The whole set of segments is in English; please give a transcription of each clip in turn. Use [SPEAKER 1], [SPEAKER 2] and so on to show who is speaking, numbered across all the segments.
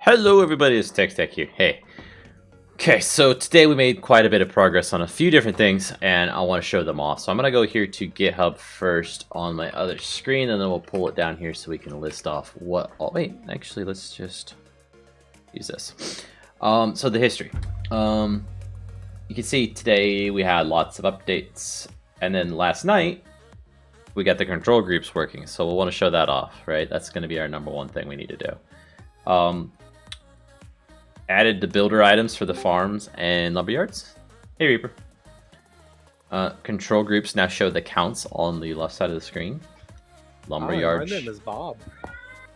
[SPEAKER 1] Hello everybody, it's TechStack here. Hey. Okay, so today we made quite a bit of progress on a few different things, and I want to show them off. So I'm going to go here to GitHub first on my other screen, and then we'll pull it down here so we can list off what... Oh, wait, actually, let's just use this. So the history. You can see today we had lots of updates, and then last night we got the control groups working, so we'll want to show that off, right? That's going to be our number one thing we need to do. Added the builder items for the farms and lumberyards. Hey Reaper. Control groups now show the counts on the left side of the screen. Lumberyards.
[SPEAKER 2] My name is Bob.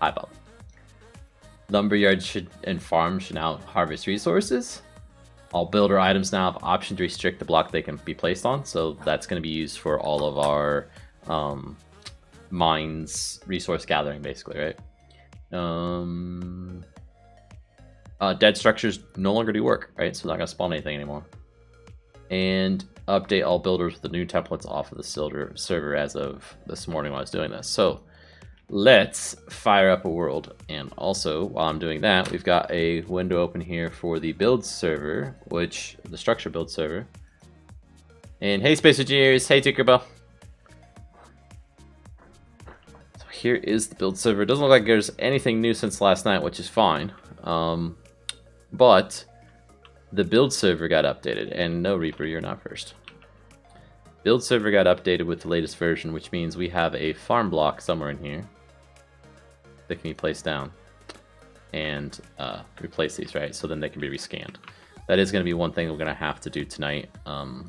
[SPEAKER 1] Hi Bob. Lumberyards and farms should now harvest resources. All builder items now have option to restrict the block they can be placed on, so that's going to be used for all of our mines resource gathering, basically, right? Dead structures no longer do work, right? So they're not going to spawn anything anymore. And update all builders with the new templates off of the server as of this morning while I was doing this. So let's fire up a world. And also, while I'm doing that, we've got a window open here for the build server, the structure build server. And hey, Space Engineers, hey, Tinkerbell. So here is the build server. It doesn't look like there's anything new since last night, which is fine. But the build server got updated, and no Reaper, you're not first. Build server got updated with the latest version, which means we have a farm block somewhere in here that can be placed down and replace these, right? So then they can be rescanned. That is going to be one thing we're going to have to do tonight to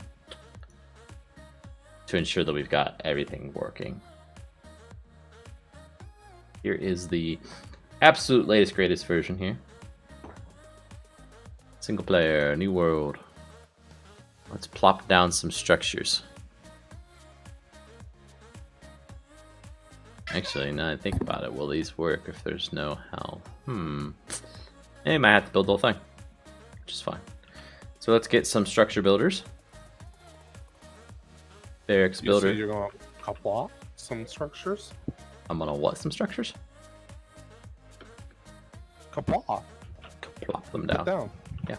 [SPEAKER 1] ensure that we've got everything working. Here is the absolute latest, greatest version here. Single player, new world. Let's plop down some structures. Actually, now I think about it, will these work if there's no health? I might have to build the whole thing, which is fine. So let's get some structure builders. Barracks builder.
[SPEAKER 2] So you're gonna couple off some structures?
[SPEAKER 1] I'm gonna what? Some structures?
[SPEAKER 2] Couple off.
[SPEAKER 1] Plop them down.
[SPEAKER 2] Down.
[SPEAKER 1] Yeah.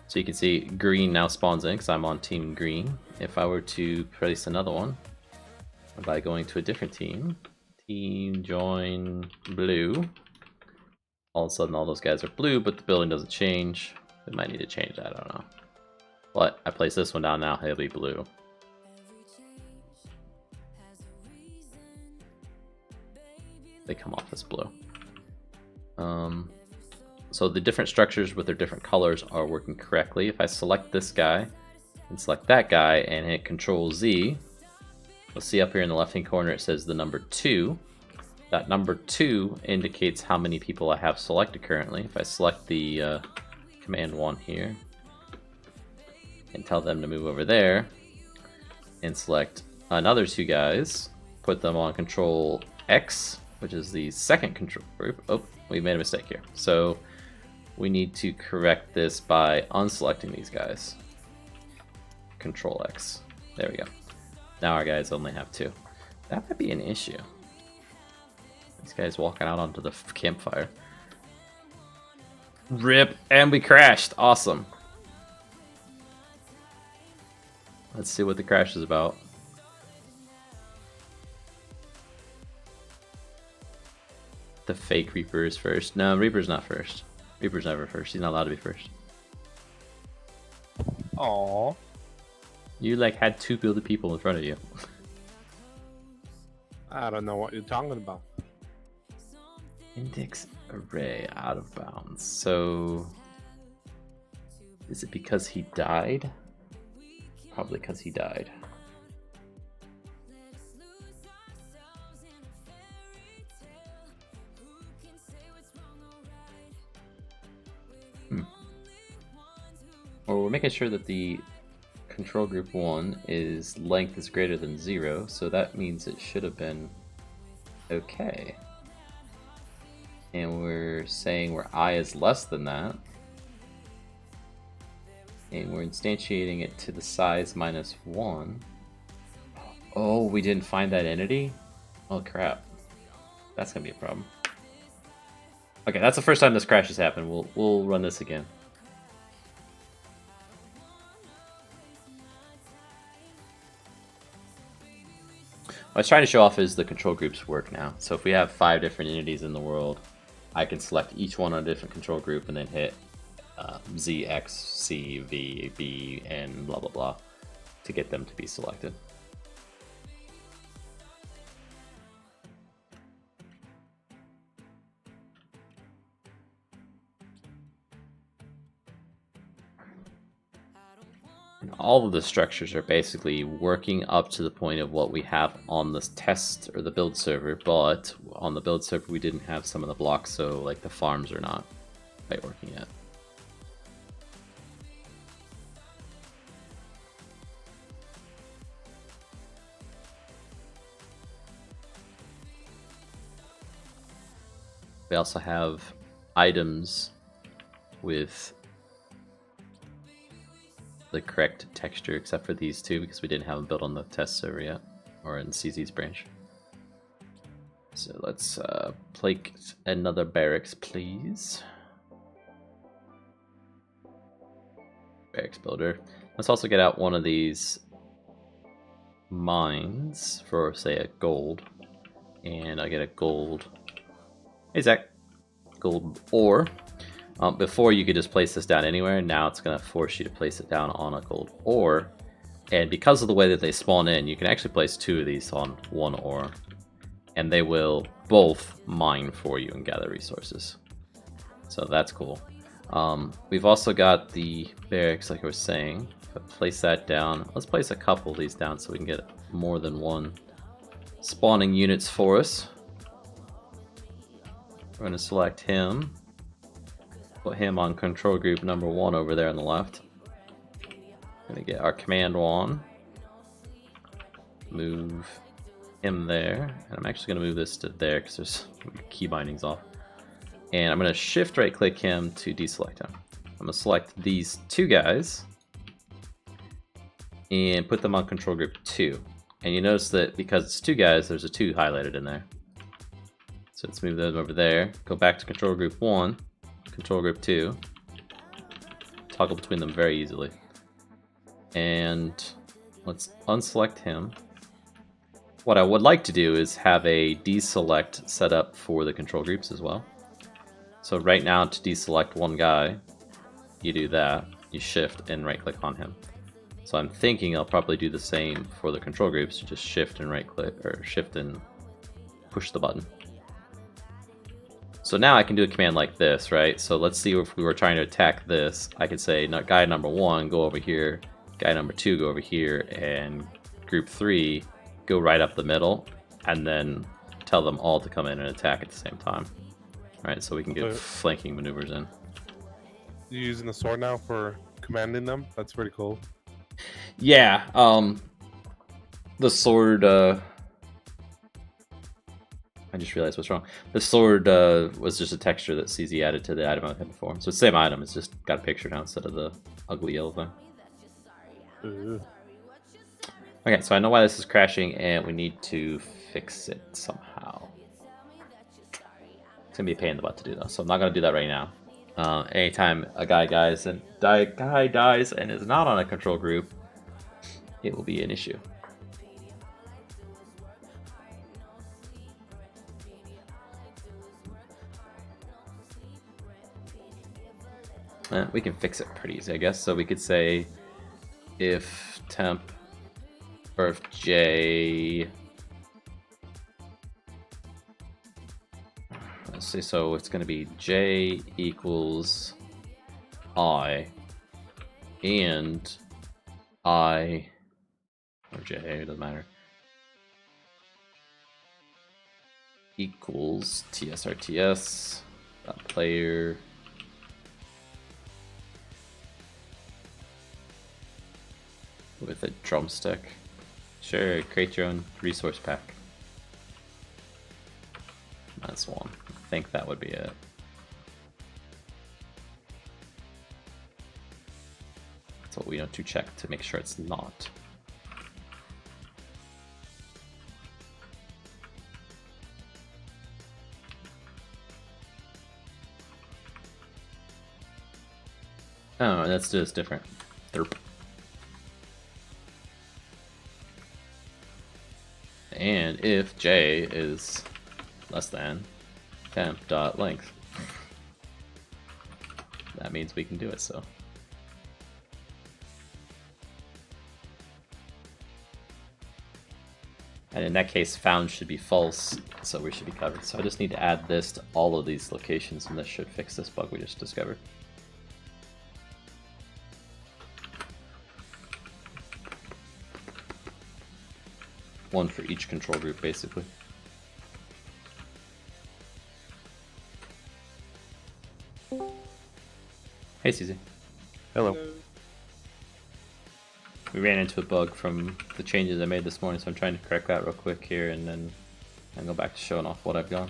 [SPEAKER 1] So you can see green now spawns in because I'm on team green. If I were to place another one by going to a different team, join blue, all of a sudden all those guys are blue, but the building doesn't change. We might need to change that, I don't know. But I place this one down now, it'll be blue. They come off as blue. So the different structures with their different colors are working correctly. If I select this guy and select that guy and hit Control Z, we'll see up here in the left hand corner it says the number 2. That number 2 indicates how many people I have selected currently. If I select the command 1 here and tell them to move over there and select another 2 guys, put them on Control X, which is the second control group. Oh, we made a mistake here. So we need to correct this by unselecting these guys. Control X. There we go. Now our guys only have 2. That might be an issue. These guys walking out onto the campfire. RIP, and we crashed. Awesome. Let's see what the crash is about. The fake Reaper is first. No, Reaper's not first. Reaper's never first. He's not allowed to be first.
[SPEAKER 2] Aww.
[SPEAKER 1] You like had 2 builded people in front of you.
[SPEAKER 2] I don't know what you're talking about.
[SPEAKER 1] Index array out of bounds. So is it because he died? Probably because he died. Well, we're making sure that the control group 1 is length is greater than 0, so that means it should have been okay. And we're saying where I is less than that. And we're instantiating it to the size -1. Oh, we didn't find that entity? Oh crap. That's gonna be a problem. Okay, that's the first time this crash has happened. We'll run this again. What I was trying to show off is the control groups work now. So if we have 5 different entities in the world, I can select each one on a different control group and then hit Z, X, C, V, B, and blah blah blah to get them to be selected. And all of the structures are basically working up to the point of what we have on this test or the build server, but on the build server we didn't have some of the blocks, so like the farms are not quite working yet. We also have items with the correct texture, except for these two, because we didn't have them built on the test server yet, or in CZ's branch. So let's place another barracks, please. Barracks builder. Let's also get out one of these mines for, say, a gold. And I get a gold. Hey, Zach. Gold ore. Before you could just place this down anywhere, now it's going to force you to place it down on a gold ore. And because of the way that they spawn in, you can actually place 2 of these on one ore. And they will both mine for you and gather resources. So that's cool. We've also got the barracks, like I was saying. If I place that down, let's place a couple of these down so we can get more than one spawning units for us. We're going to select him. Put him on control group number 1 over there on the left. Gonna get our command wand. Move him there. And I'm actually gonna move this to there because there's key bindings off. And I'm gonna shift right click him to deselect him. I'm gonna select these 2 guys and put them on control group 2. And you notice that because it's 2 guys, there's a 2 highlighted in there. So let's move them over there. Go back to control group 1. Control group 2, toggle between them very easily, and let's unselect him. What I would like to do is have a deselect set up for the control groups as well. So right now, to deselect one guy, you do that, you shift and right click on him. So I'm thinking I'll probably do the same for the control groups, just shift and right click, or shift and push the button. So now I can do a command like this, right? So let's see if we were trying to attack this. I could say, guy number 1, go over here. Guy number 2, go over here. And group 3, go right up the middle. And then tell them all to come in and attack at the same time. All right, so we can get flanking maneuvers in.
[SPEAKER 2] You using the sword now for commanding them? That's pretty cool.
[SPEAKER 1] Yeah, the sword... I just realized what's wrong. The sword was just a texture that CZ added to the item I had before. So it's the same item, it's just got a picture now instead of the ugly yellow thing. Okay, so I know why this is crashing and we need to fix it somehow. It's gonna be a pain in the butt to do though, so I'm not gonna do that right now. Anytime a guy dies and is not on a control group, it will be an issue. We can fix it pretty easy, I guess. So we could say if temp or if J, let's see, so it's going to be J equals I and I, or J, it doesn't matter, equals TSRTS player with a drumstick. Sure, create your own resource pack. That's one. I think that would be it. That's what we know to check to make sure it's not. Oh, that's just different. Derp. And if j is less than temp.length, that means we can do it, so. And in that case, found should be false, so we should be covered. So I just need to add this to all of these locations, and this should fix this bug we just discovered. One for each control group, basically. Hey, CZ.
[SPEAKER 3] Hello.
[SPEAKER 1] We ran into a bug from the changes I made this morning, so I'm trying to correct that real quick here, and then I'll go back to showing off what I've done.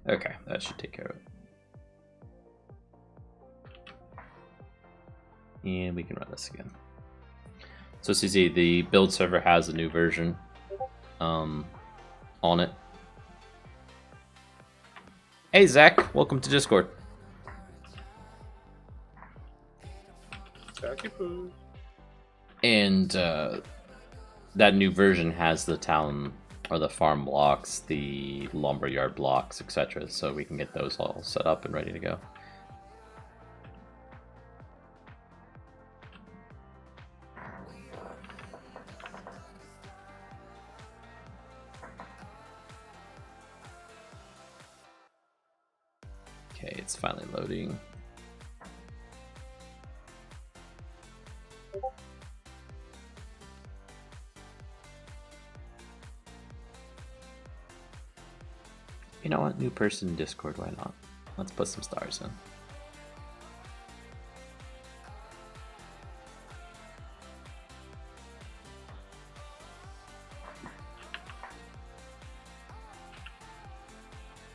[SPEAKER 1] Okay, that should take care of it. And we can run this again. So CZ, the build server has a new version on it. Hey Zach, welcome to Discord. And that new version has the town or the farm blocks, the lumberyard blocks, etc. So we can get those all set up and ready to go. Okay, it's finally loading. You know what? New person in Discord, why not? Let's put some stars in.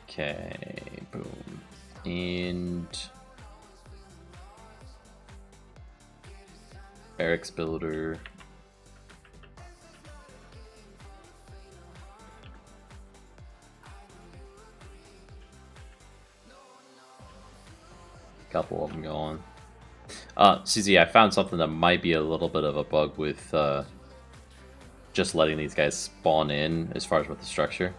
[SPEAKER 1] Okay, boom. And Eric's builder. Couple of them go on. CZ, I found something that might be a little bit of a bug with just letting these guys spawn in as far as with the structure.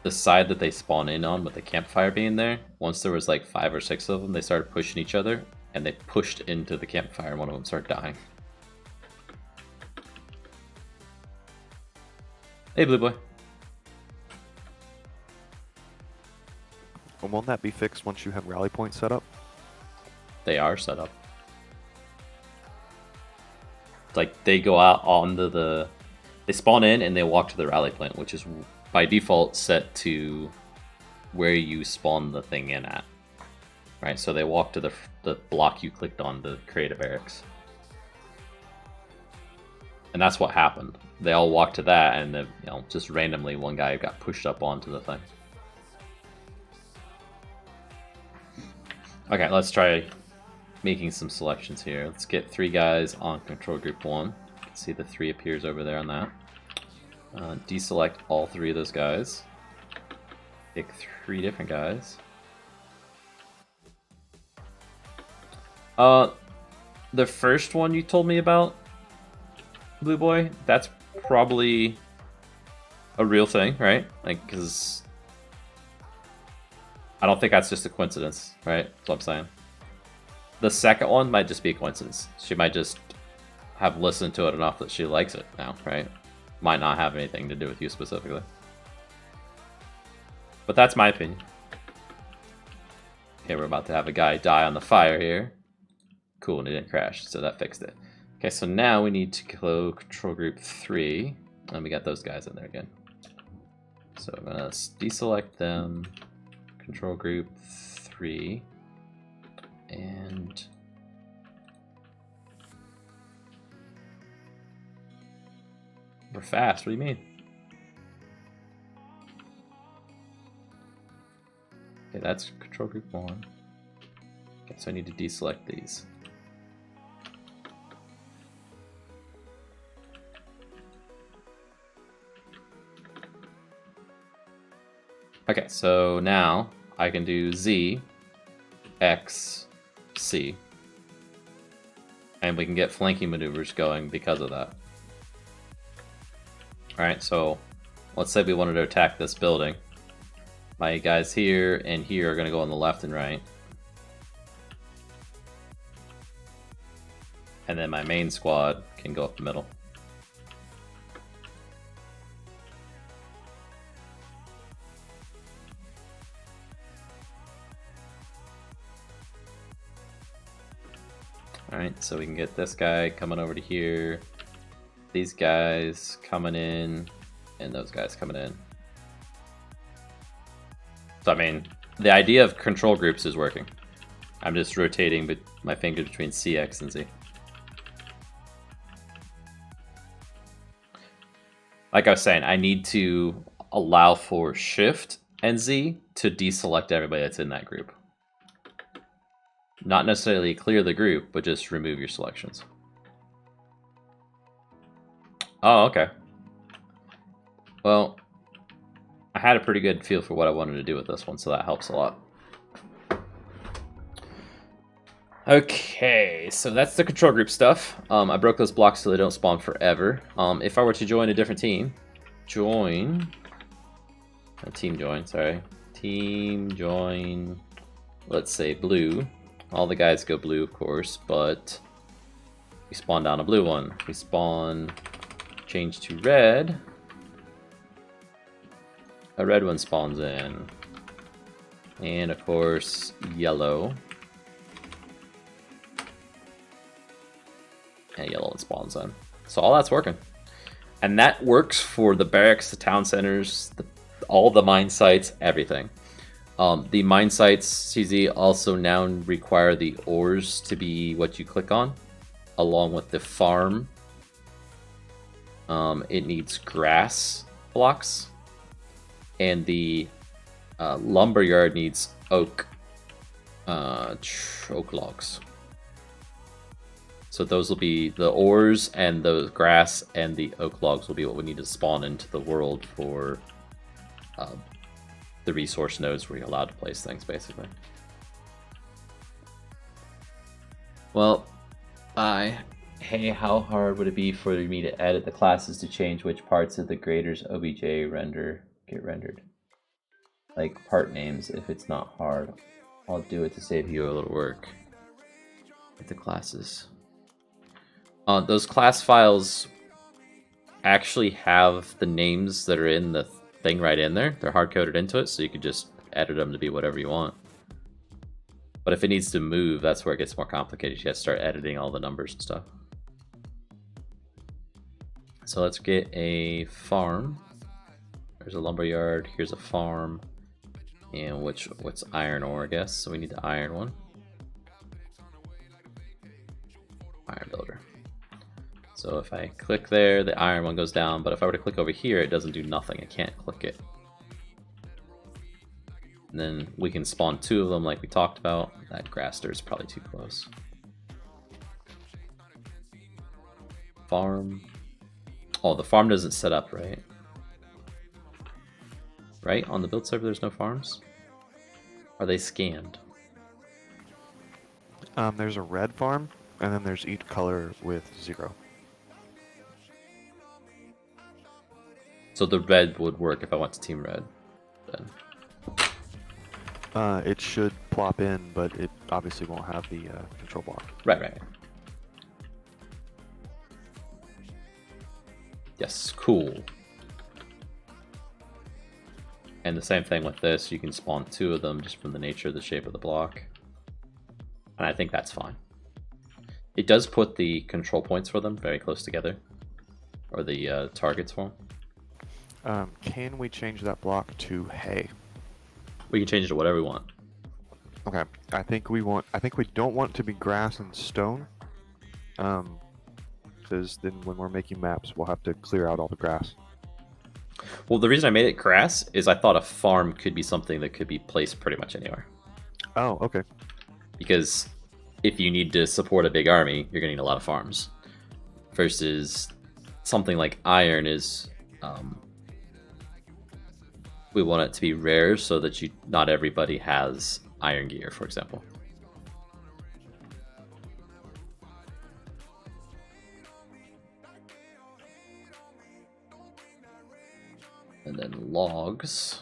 [SPEAKER 1] The side that they spawn in on with the campfire being there, once there was like 5 or 6 of them, they started pushing each other and they pushed into the campfire and one of them started dying. Hey, Blue Boy.
[SPEAKER 3] Well, won't that be fixed once you have rally points set up?
[SPEAKER 1] They are set up. Like they go out onto the, they spawn in and they walk to the rally point, which is by default set to where you spawn the thing in at, right? So they walk to the block you clicked on to create a barracks, and that's what happened. They all walked to that, and then just randomly one guy got pushed up onto the thing. Okay, let's try making some selections here. Let's get 3 guys on control group 1. You can see the 3 appears over there on that. Deselect all 3 of those guys. Pick 3 different guys. The first one you told me about, Blue Boy, that's probably a real thing, right? Like, because I don't think that's just a coincidence, right? That's what I'm saying. The second one might just be a coincidence. She might just have listened to it enough that she likes it now, right? Might not have anything to do with you specifically. But that's my opinion. Okay, we're about to have a guy die on the fire here. Cool, and it didn't crash, so that fixed it. Okay, so now we need to go control group 3, and we got those guys in there again. So I'm gonna deselect them, control group 3, and We're fast. What do you mean? Okay, that's control group 1. Okay, so I need to deselect these. Okay, so now I can do Z, X, C. And we can get flanking maneuvers going because of that. Alright, so let's say we wanted to attack this building. My guys here and here are going to go on the left and right. And then my main squad can go up the middle. Alright, so we can get this guy coming over to here, these guys coming in, and those guys coming in. So I mean, the idea of control groups is working. I'm just rotating my finger between C, X, and Z. Like I was saying, I need to allow for Shift and Z to deselect everybody that's in that group. Not necessarily clear the group, but just remove your selections. Oh, okay. Well, I had a pretty good feel for what I wanted to do with this one, so that helps a lot. Okay, so that's the control group stuff. I broke those blocks so they don't spawn forever. If I were to join a different team, team join, let's say blue. All the guys go blue, of course, but we spawn down a blue one. We spawn, change to red. A red one spawns in. And of course, yellow. And yellow one spawns in. So all that's working. And that works for the barracks, the town centers, all the mine sites, everything. The mine sites, CZ, also now require the ores to be what you click on, along with the farm. It needs grass blocks, and the lumber yard needs oak logs. So those will be the ores, and the grass and the oak logs will be what we need to spawn into the world for the resource nodes where you're allowed to place things, basically. Well, hey, how hard would it be for me to edit the classes to change which parts of the grader's OBJ get rendered? Like part names, if it's not hard. I'll do it to save you a little work. With the classes. Those class files actually have the names that are in the thing right in there. They're hard-coded into it, so you can just edit them to be whatever you want. But if it needs to move, that's where it gets more complicated. You have to start editing all the numbers and stuff. So let's get a farm. There's a lumber yard. Here's a farm. And what's iron ore, I guess. So we need the iron one. Iron builder. So if I click there, the iron one goes down, but if I were to click over here, it doesn't do nothing. I can't click it. And then we can spawn 2 of them like we talked about. That grass dirt is probably too close. Farm. Oh, the farm doesn't set up, right? Right? On the build server, there's no farms? Are they scanned?
[SPEAKER 3] There's a red farm, and then there's each color with 0.
[SPEAKER 1] So the red would work if I went to team red, then.
[SPEAKER 3] It should plop in, but it obviously won't have the control block.
[SPEAKER 1] Right. Yes, cool. And the same thing with this, you can spawn 2 of them just from the nature of the shape of the block. And I think that's fine. It does put the control points for them very close together. Or the targets for them.
[SPEAKER 3] Can we change that block to hay?
[SPEAKER 1] We can change it to whatever we want.
[SPEAKER 3] Okay, I think we don't want it to be grass and stone. truth is, then when we're making maps, we'll have to clear out all the grass.
[SPEAKER 1] Well, the reason I made it grass is I thought a farm could be something that could be placed pretty much anywhere.
[SPEAKER 3] Oh, okay.
[SPEAKER 1] Because if you need to support a big army, you're going to need a lot of farms. Versus something like iron is, we want it to be rare so that not everybody has iron gear, for example. And then logs.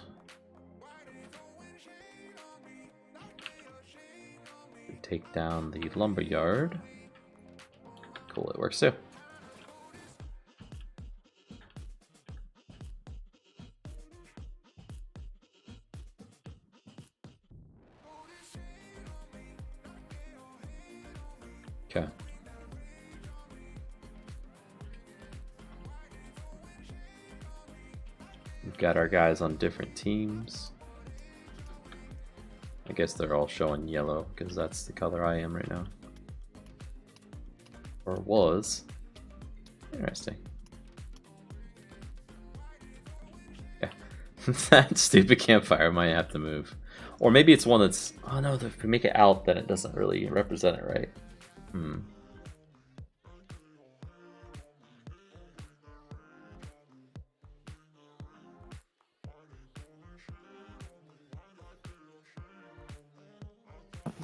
[SPEAKER 1] We take down the lumber yard. Cool, it works too. Okay. We've got our guys on different teams. I guess they're all showing yellow because that's the color I am right now. Or was. Interesting. Yeah. That stupid campfire might have to move. Or maybe it's one that's... Oh no, if we make it out, then it doesn't really represent it right.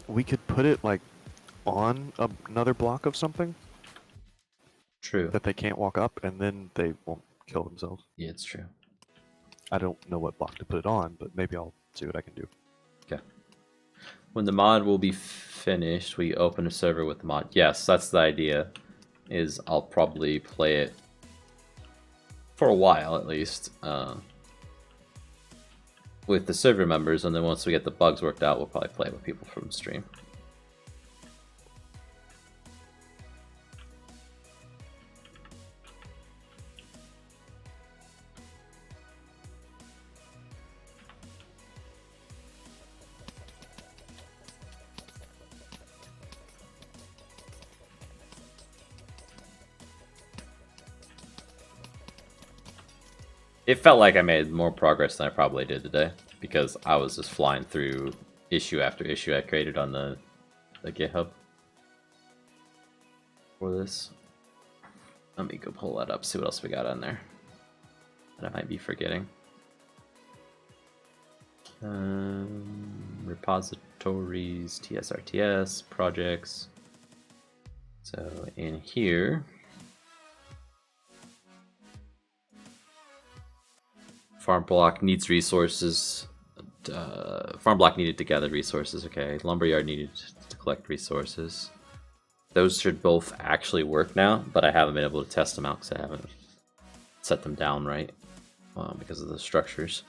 [SPEAKER 3] We could put it like on another block of something
[SPEAKER 1] True.
[SPEAKER 3] that they can't walk up, and then they won't kill themselves.
[SPEAKER 1] Yeah, it's true.
[SPEAKER 3] I don't know what block to put it on, but maybe I'll see what I can do.
[SPEAKER 1] Okay. When the mod will be finished, we open a server with the mod. Yes, that's the idea. Is I'll probably play it for a while at least with the server members, and then once we get the bugs worked out, we'll probably play with people from the stream. It felt like I made more progress than I probably did today, because I was just flying through issue after issue I created on the GitHub for this. Let me go pull that up, see what else we got on there that I might be forgetting. Repositories, RTS, projects. So in here, farm block needs resources. Farm block needed to gather resources. Okay, lumberyard needed to collect resources. Those should both actually work now, but I haven't been able to test them out because I haven't set them down right because of the structures.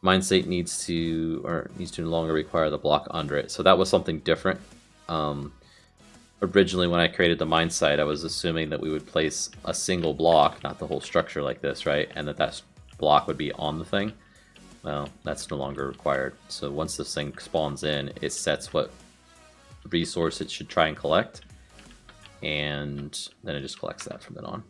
[SPEAKER 1] Mine state needs to no longer require the block under it. So that was something different. Originally, when I created the mine site, I was assuming that we would place a single block, not the whole structure like this, right? And that block would be on the thing. Well, that's no longer required. So once this thing spawns in, it sets what resource it should try and collect, and then it just collects that from then on.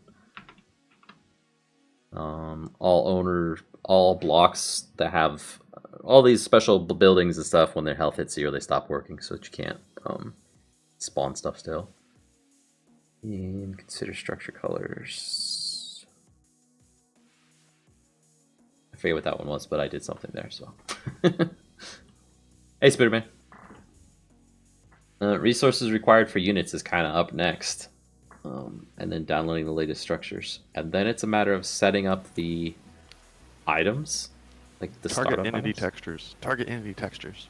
[SPEAKER 1] All blocks that have all these special buildings and stuff, when their health hits 0, they stop working, so that you can't spawn stuff still. And consider structure colors. I forget what that one was, but I did something there, so. Hey, Spiderman. Resources required for units is kind of up next. And then downloading the latest structures. And then it's a matter of setting up the items. Like the
[SPEAKER 3] target
[SPEAKER 1] startup
[SPEAKER 3] entity
[SPEAKER 1] items.
[SPEAKER 3] textures. Target entity textures.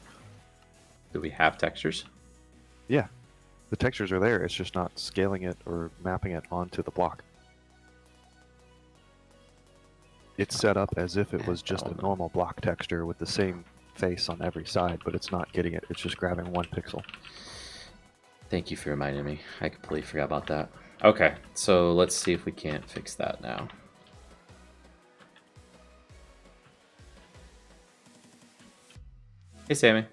[SPEAKER 1] Do we have textures?
[SPEAKER 3] Yeah. The textures are there, it's just not scaling it or mapping it onto the block. It's set up as if it was just a normal block texture with the same face on every side, but it's not getting it, it's just grabbing 1 pixel.
[SPEAKER 1] Thank you for reminding me. I completely forgot about that. Okay, so let's see if we can't fix that now. Hey, Sammy.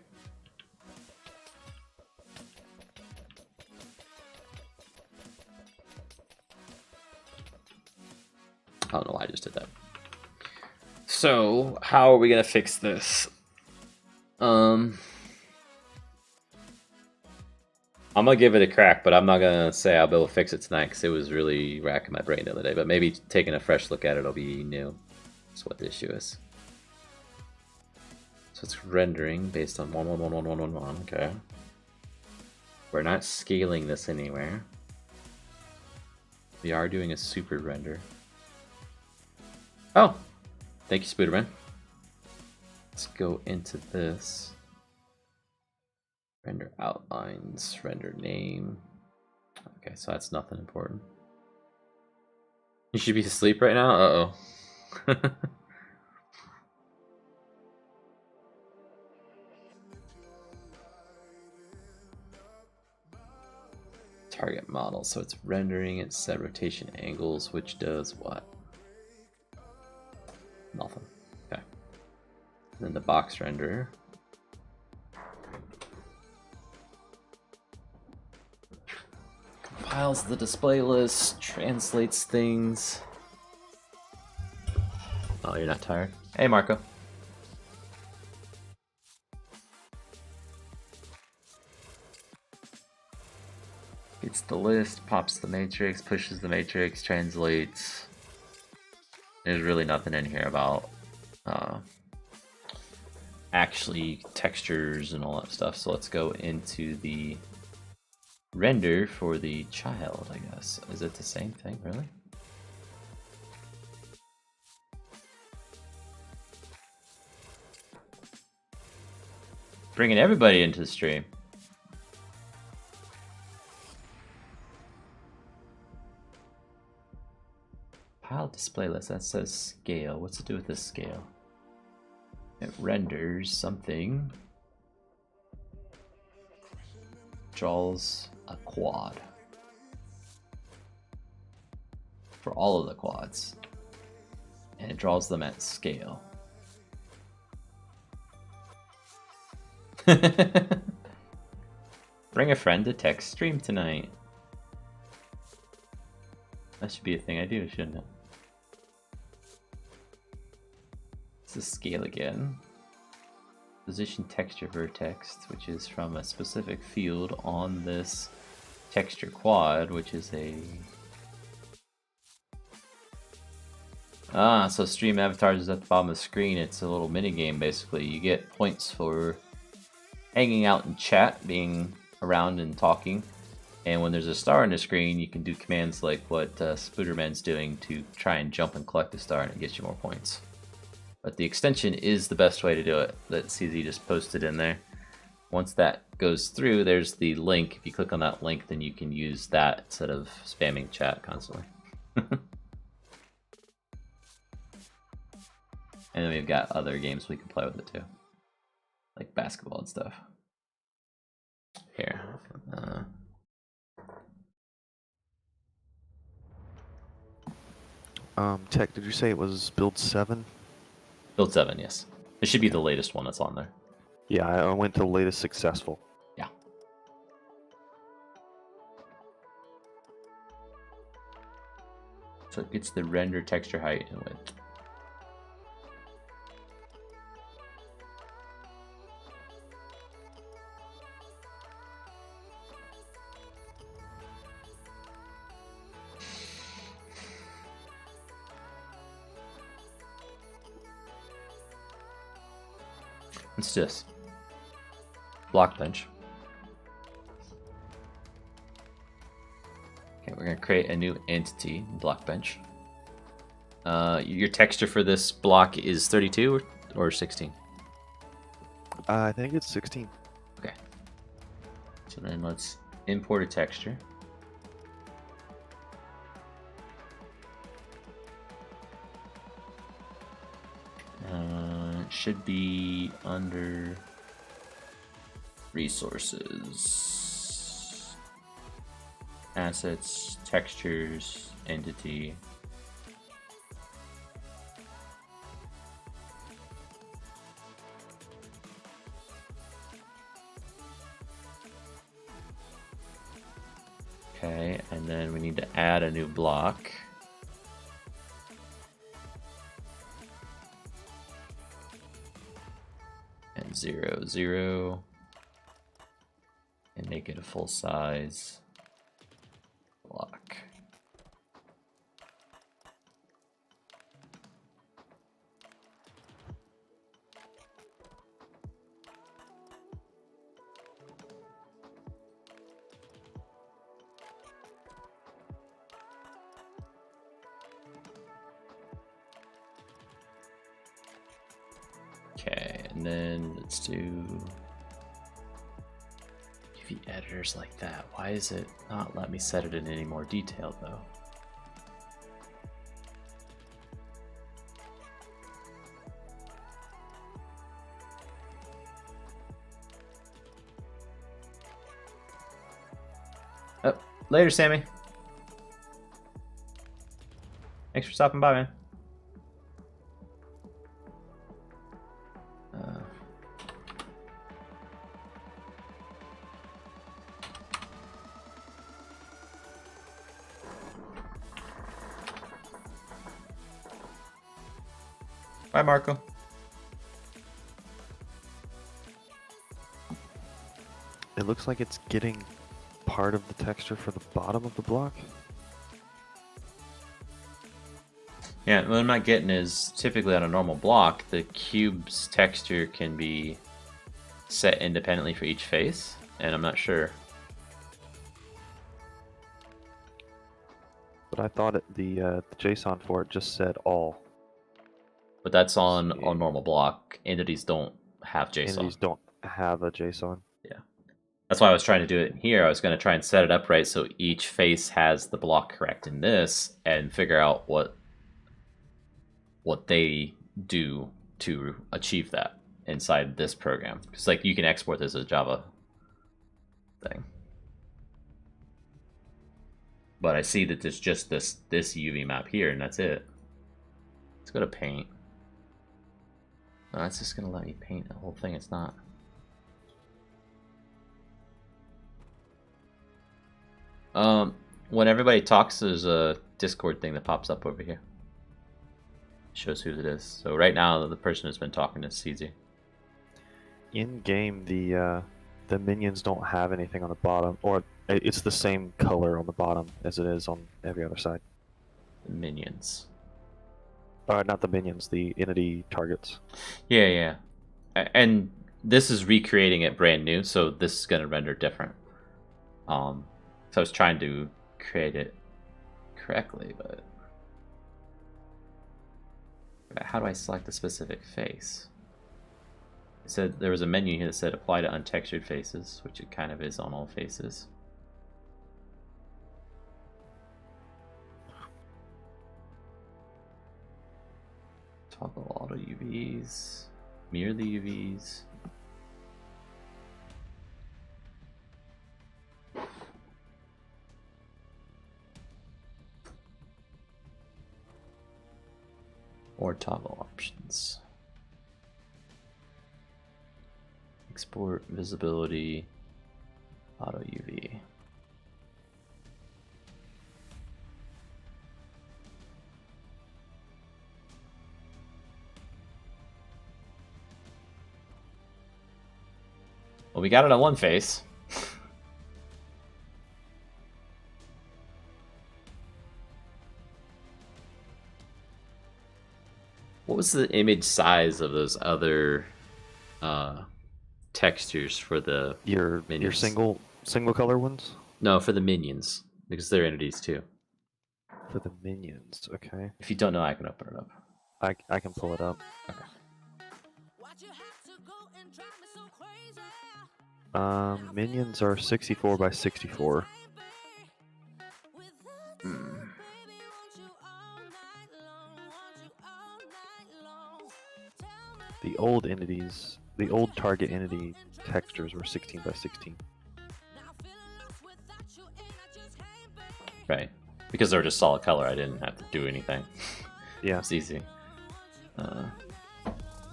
[SPEAKER 1] I don't know why I just did that. So, how are we gonna fix this? I'm gonna give it a crack, but I'm not gonna say I'll be able to fix it tonight because it was really racking my brain the other day. But maybe taking a fresh look at it will be new. That's what the issue is. So it's rendering based on 1111111. Okay. We're not scaling this anywhere. We are doing a super render. Oh, thank you, Spooderman. Let's go into this. Render outlines, render name. Okay, so that's nothing important. You should be asleep right now? Uh-oh. Target model, so it's rendering, it's set rotation angles, which does what? Nothing. Okay. And then the box render. Compiles the display list, translates things. Oh, you're not tired? Hey, Marco. Gets the list, pops the matrix, pushes the matrix, translates. There's really nothing in here about actually textures and all that stuff. So let's go into the render for the child, I guess. Is it the same thing, really? Bringing everybody into the stream. Pile display list, that says scale. What's it do with this scale? It renders something. Draws a quad. For all of the quads. And it draws them at scale. Bring a friend to tech stream tonight. That should be a thing I do, shouldn't it? It's the scale again. Position texture vertex, which is from a specific field on this texture quad, which is a... so stream avatars is at the bottom of the screen. It's a little mini game basically. You get points for hanging out in chat, being around and talking. And when there's a star on the screen, you can do commands like what Spooderman's doing to try and jump and collect a star, and it gets you more points. But the extension is the best way to do it. That CZ just posted in there. Once that goes through, there's the link. If you click on that link, then you can use that instead of spamming chat constantly. And then we've got other games we can play with it too. Like basketball and stuff. Here.
[SPEAKER 3] Tech, did you say it was build 7?
[SPEAKER 1] Build 7, yes. It should be the latest one that's on there.
[SPEAKER 3] Yeah, I went to the latest successful.
[SPEAKER 1] Yeah. So it gets the render texture height and width. Let's do this. Block bench. Okay, we're gonna create a new entity, block bench. Your texture for this block is 32 or 16?
[SPEAKER 3] I think it's 16.
[SPEAKER 1] Okay. So then let's import a texture. It should be under resources, assets, textures, entity. Okay, and then we need to add a new block. 0, 0, and make it a full size block. Okay, and then let's do UV editors like that. Why is it not let me set it in any more detail though? Oh, later, Sammy. Thanks for stopping by, man. Bye, Marco.
[SPEAKER 3] It looks like it's getting part of the texture for the bottom of the block.
[SPEAKER 1] Yeah, what I'm not getting is typically on a normal block, the cube's texture can be set independently for each face, and I'm not sure.
[SPEAKER 3] But I thought the JSON for it just said all.
[SPEAKER 1] But that's on a normal block. Entities don't have JSON.
[SPEAKER 3] Entities don't have a JSON.
[SPEAKER 1] Yeah. That's why I was trying to do it here. I was going to try and set it up right so each face has the block correct in this and figure out what they do to achieve that inside this program. Because like you can export this as a Java thing. But I see that there's just this UV map here and that's it. Let's go to paint. No, it's just gonna let me paint the whole thing. It's not. When everybody talks, there's a Discord thing that pops up over here. Shows who it is. So right now, the person who's been talking is CZ.
[SPEAKER 3] In game, the minions don't have anything on the bottom, or it's the same color on the bottom as it is on every other side.
[SPEAKER 1] The minions.
[SPEAKER 3] Not the minions, the entity targets.
[SPEAKER 1] Yeah, yeah. And this is recreating it brand new, so this is going to render different. So I was trying to create it correctly, but how do I select a specific face? It said there was a menu here that said apply to untextured faces, which it kind of is on all faces. Toggle auto UVs, mirror the UVs. Or toggle options. Export visibility, auto UV. Well, we got it on one face. What was the image size of those other textures for the
[SPEAKER 3] Your single color ones?
[SPEAKER 1] No, for the minions, because they're entities too.
[SPEAKER 3] For the minions, okay.
[SPEAKER 1] If you don't know, I can open it up.
[SPEAKER 3] I can pull it up.
[SPEAKER 1] Okay.
[SPEAKER 3] Minions are 64 by 64. The old entities, the old target entity textures were 16 by 16.
[SPEAKER 1] Right. Because they're just solid color, I didn't have to do anything.
[SPEAKER 3] Yeah.
[SPEAKER 1] It's easy.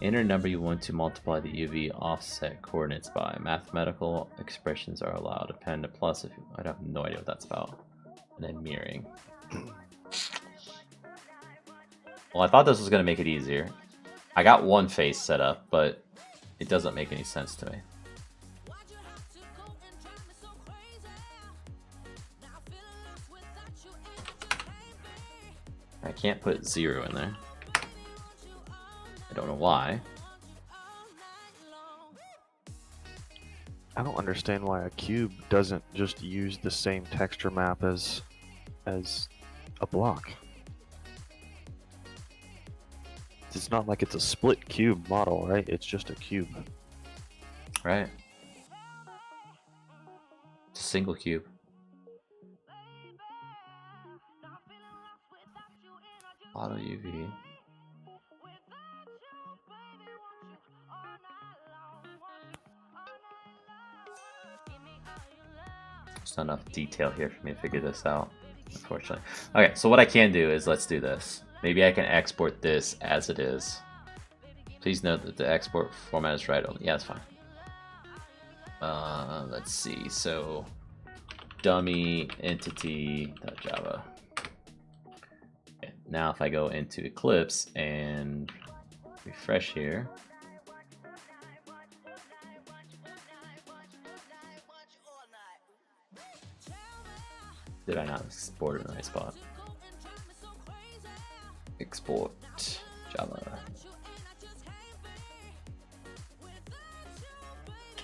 [SPEAKER 1] Enter number you want to multiply the UV offset coordinates by. Mathematical expressions are allowed. Append a plus if you... I have no idea what that's about. And then mirroring. Well, I thought this was going to make it easier. I got one face set up, but It doesn't make any sense to me. I can't put 0 in there. I don't know why.
[SPEAKER 3] I don't understand why a cube doesn't just use the same texture map as a block. It's not like it's a split cube model, right? It's just a cube.
[SPEAKER 1] Right. It's a single cube. Auto UV. There's not enough detail here for me to figure this out, unfortunately. Okay, so what I can do is, let's do this. Maybe I can export this as it is. Please note that the export format is right only. Yeah, that's fine. Let's see. So dummy entity.java. Okay, now if I go into Eclipse and refresh here, did I not export it in the right spot? Export Java.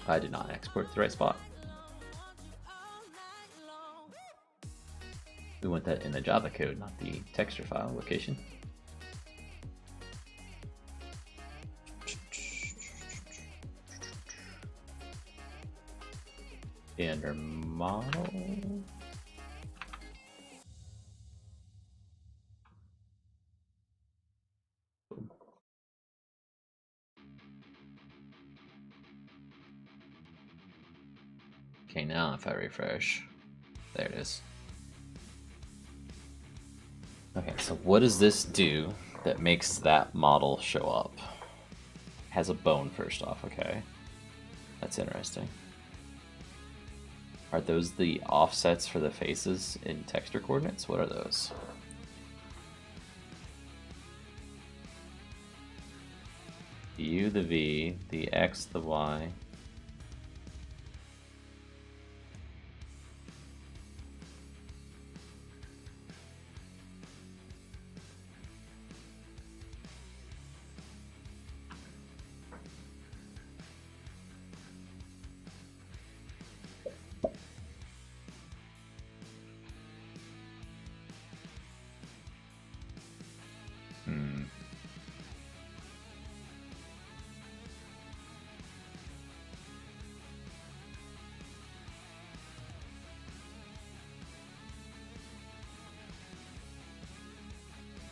[SPEAKER 1] I did not export to the right spot. We want that in the Java code, not the texture file location. Under model. Okay, now if I refresh, there it is. Okay, so what does this do that makes that model show up? Has a bone first off, okay. That's interesting. Are those the offsets for the faces in texture coordinates? What are those? The U, the V, the X, the Y.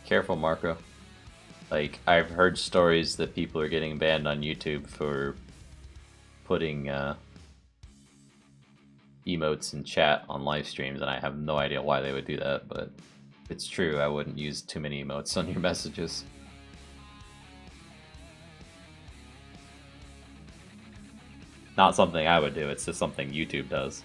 [SPEAKER 1] Careful, Marco. Like, I've heard stories that people are getting banned on YouTube for putting emotes in chat on live streams, and I have no idea why they would do that, but if it's true, I wouldn't use too many emotes on your messages. Not something I would do, it's just something YouTube does.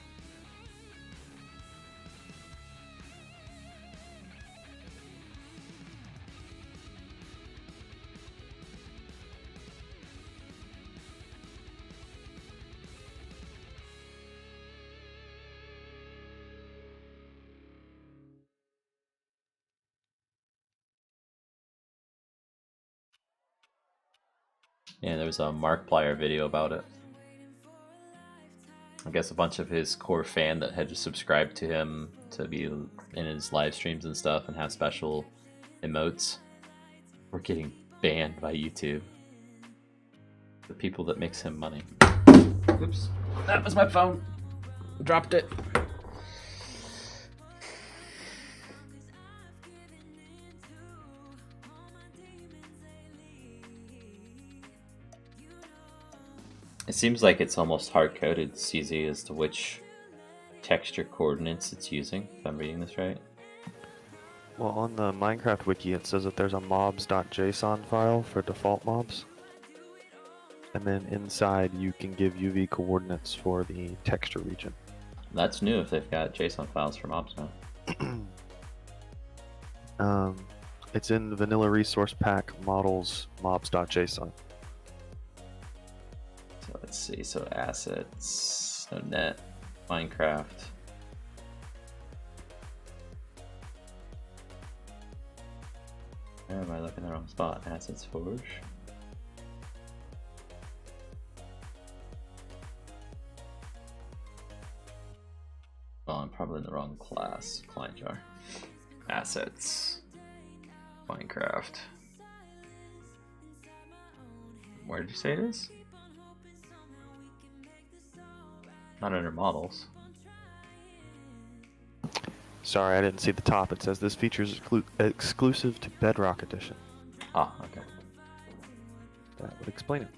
[SPEAKER 1] Yeah, there was a Markiplier video about it. I guess a bunch of his core fan that had subscribed to him to be in his live streams and stuff and have special emotes were getting banned by YouTube. The people that makes him money. Oops, that was my phone. Dropped it. It seems like it's almost hard-coded, CZ, as to which texture coordinates it's using, if I'm reading this right.
[SPEAKER 3] Well, on the Minecraft wiki, it says that there's a mobs.json file for default mobs. And then inside, you can give UV coordinates for the texture region.
[SPEAKER 1] That's new if they've got JSON files for mobs now.
[SPEAKER 3] It's in the vanilla resource pack models mobs.json.
[SPEAKER 1] Let's see, so assets, so net, Minecraft. Where am I looking in the wrong spot? Assets Forge. Oh, I'm probably in the wrong class. Client jar. Assets. Minecraft. Where did you say it is? Not under models.
[SPEAKER 3] Sorry, I didn't see the top. It says this feature is exclusive to Bedrock Edition.
[SPEAKER 1] Ah, okay.
[SPEAKER 3] That would explain it.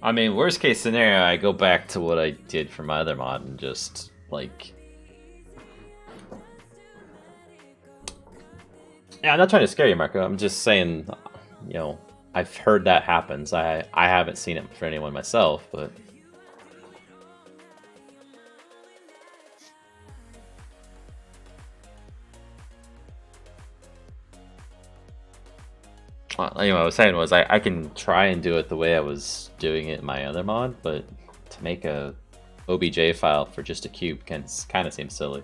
[SPEAKER 1] I mean, worst case scenario, I go back to what I did for my other mod and just, like... Yeah, I'm not trying to scare you, Marco. I'm just saying, you know, I've heard that happens. I haven't seen it for anyone myself, but... Anyway, what I was saying was I can try and do it the way I was doing it in my other mod, but to make a OBJ file for just a cube kind of seems silly.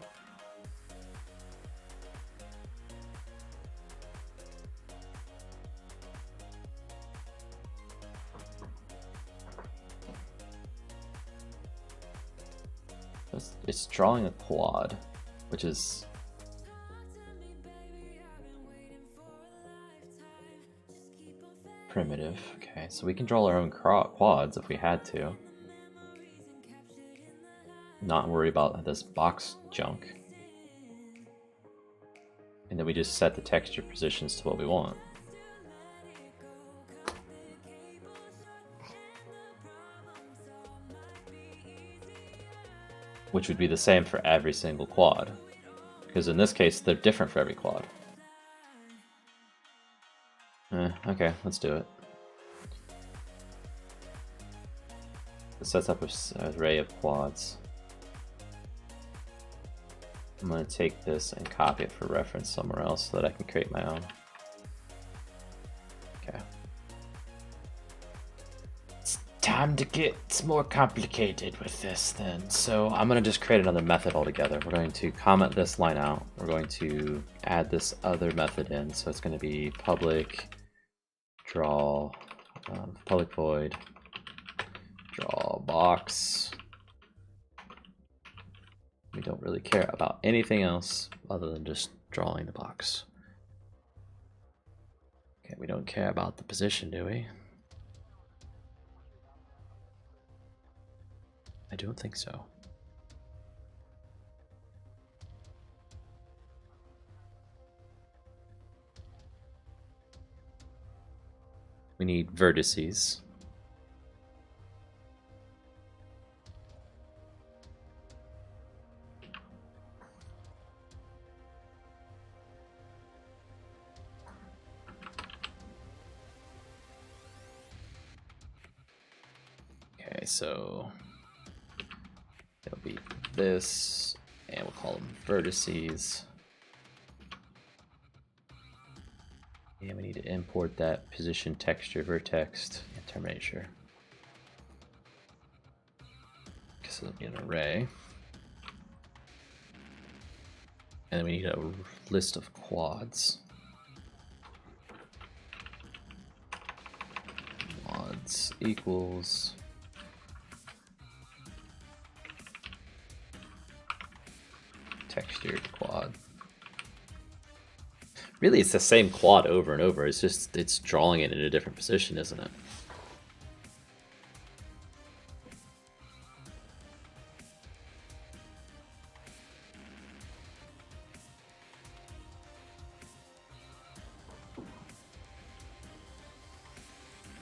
[SPEAKER 1] It's drawing a quad, which is... primitive. Okay, so we can draw our own quads if we had to. Not worry about this box junk. And then we just set the texture positions to what we want. Which would be the same for every single quad. Because in this case, they're different for every quad. Okay, let's do it. It sets up an array of quads. I'm going to take this and copy it for reference somewhere else so that I can create my own. Okay. It's time to get more complicated with this then. So I'm going to just create another method altogether. We're going to comment this line out. We're going to add this other method in. So it's going to be public draw, public void, draw box. We don't really care about anything else other than just drawing the box. Okay, we don't care about the position, do we? I don't think so. We need vertices. Okay, so it'll be this, and we'll call them vertices. And we need to import that position texture vertex and terminate sure. Because it'll be an array. And then we need a list of quads. Quads equals textured quad. Really, it's the same quad over and over. It's just, it's drawing it in a different position, isn't it?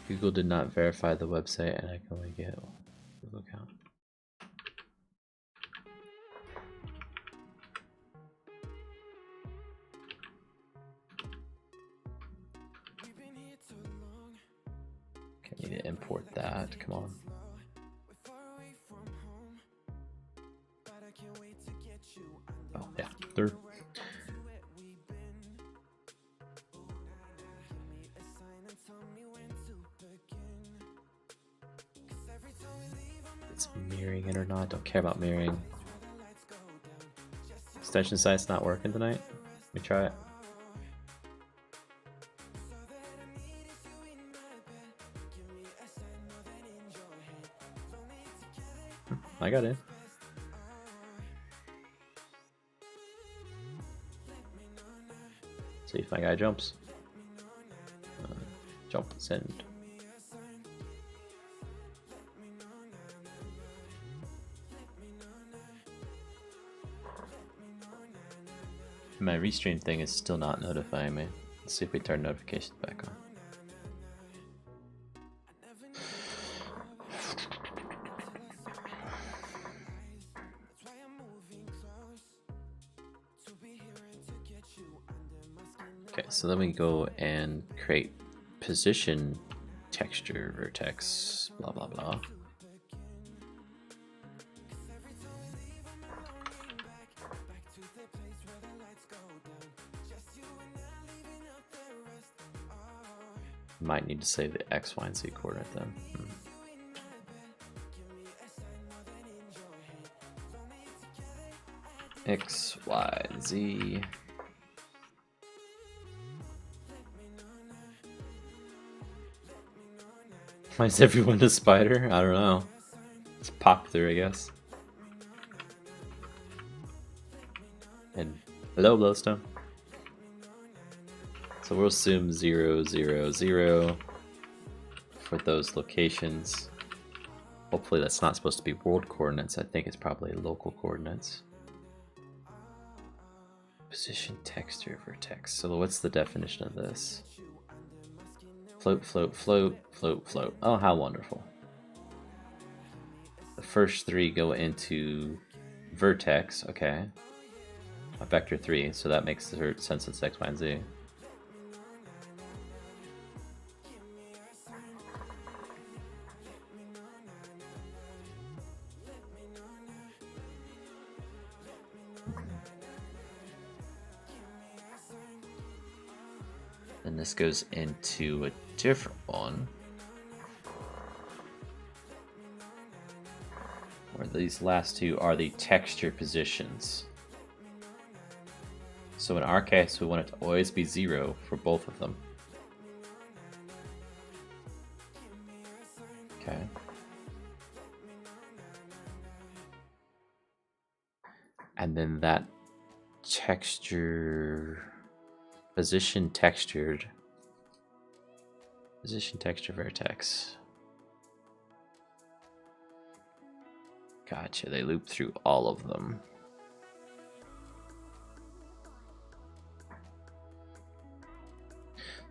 [SPEAKER 1] Google did not verify the website, and I can only get a Google account. Okay, need to import that. Come on. Oh yeah, third. it's mirroring it or not. Don't care about mirroring. Extension size not working tonight. Let me try it. I got in. See if my guy jumps. Jump, send. My restream thing is still not notifying me. Let's see if we turn notifications back on. Okay, so then we go and create position texture vertex, blah blah blah. Might need to save the X, Y, and Z coordinate then. X, Y, Z. Why is everyone a spider? I don't know. It's popular, I guess. And hello, Blowstone. So we'll assume 0, 0, 0 for those locations. Hopefully that's not supposed to be world coordinates. I think it's probably local coordinates. Position texture vertex. So what's the definition of this? Float, float, float, float, float. Oh, how wonderful. The first 3 go into vertex. Okay. A vector 3, so that makes sense it's X, Y, and Z. Then this goes into a different one where these last 2 are the texture positions. So in our case, we want it to always be 0 for both of them. Okay. And then that texture position texture vertex. Gotcha, they loop through all of them.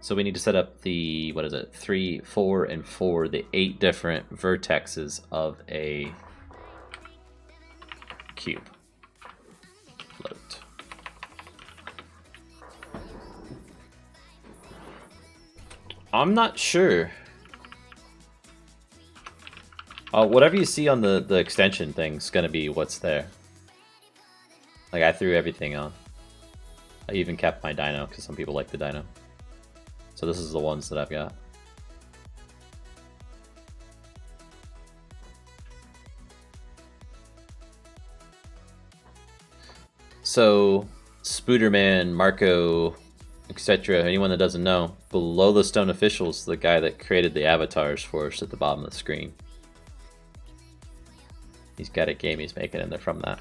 [SPEAKER 1] So we need to set up the, 3, 4, and 4, the 8 different vertexes of a cube. Float. I'm not sure. Whatever you see on the extension thing's gonna be what's there. Like, I threw everything on. I even kept my dino, because some people like the dino. So this is the ones that I've got. So, Spooderman, Marco, etc., anyone that doesn't know, below the Stone Officials, the guy that created the avatars for us at the bottom of the screen. He's got a game he's making and they're from that.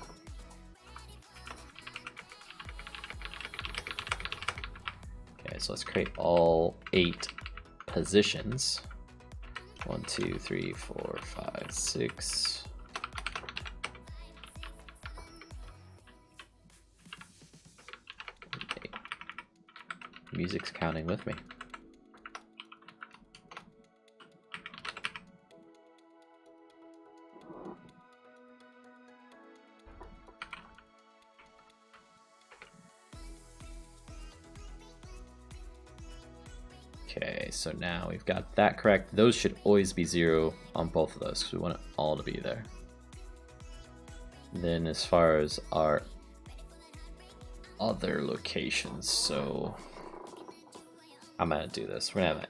[SPEAKER 1] Okay, so let's create all 8 positions. 1, 2, 3, 4, 5, 6. Music's counting with me. Okay, so now we've got that correct. Those should always be 0 on both of those because we want it all to be there. And then as far as our other locations, so I'm gonna do this. We're gonna have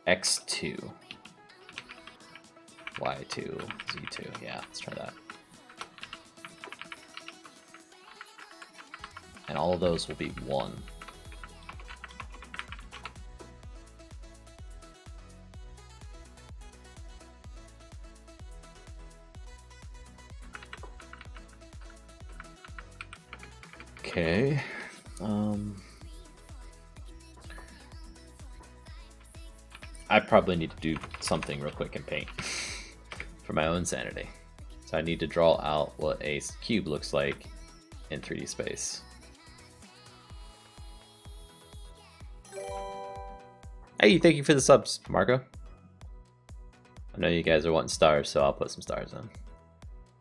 [SPEAKER 1] X2. Y2, Z2. Yeah, let's try that. And all of those will be 1. Okay. I probably need to do something real quick in Paint for my own sanity. So I need to draw out what a cube looks like in 3D space. Hey, thank you for the subs, Marco. I know you guys are wanting stars, so I'll put some stars in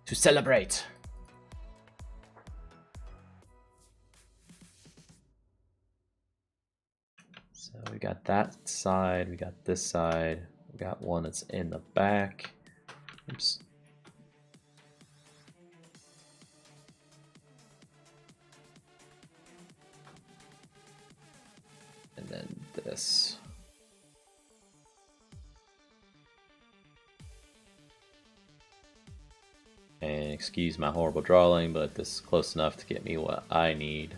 [SPEAKER 1] to celebrate. So we got that side, we got this side, we got one that's in the back. Oops. And then this. And excuse my horrible drawing, but this is close enough to get me what I need.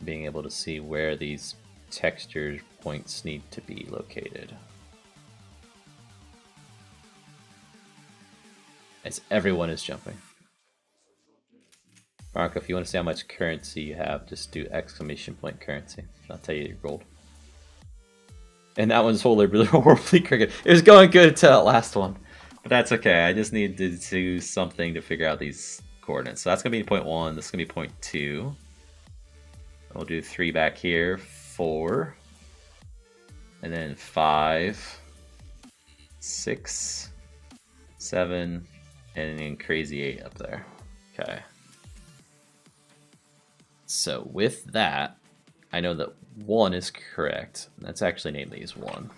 [SPEAKER 1] Being able to see where these texture points need to be located. As everyone is jumping. Marco, if you want to see how much currency you have, just do exclamation point currency. I'll tell you your gold. And that one's really horribly crooked. It was going good until that last one. But that's okay. I just need to do something to figure out these coordinates. So that's going to be point 1. This is going to be point 2. We'll do 3 back here. 4. And then 5. 6. 7. And then crazy 8 up there. Okay. So with that, I know that 1 is correct. Let's actually name these 1,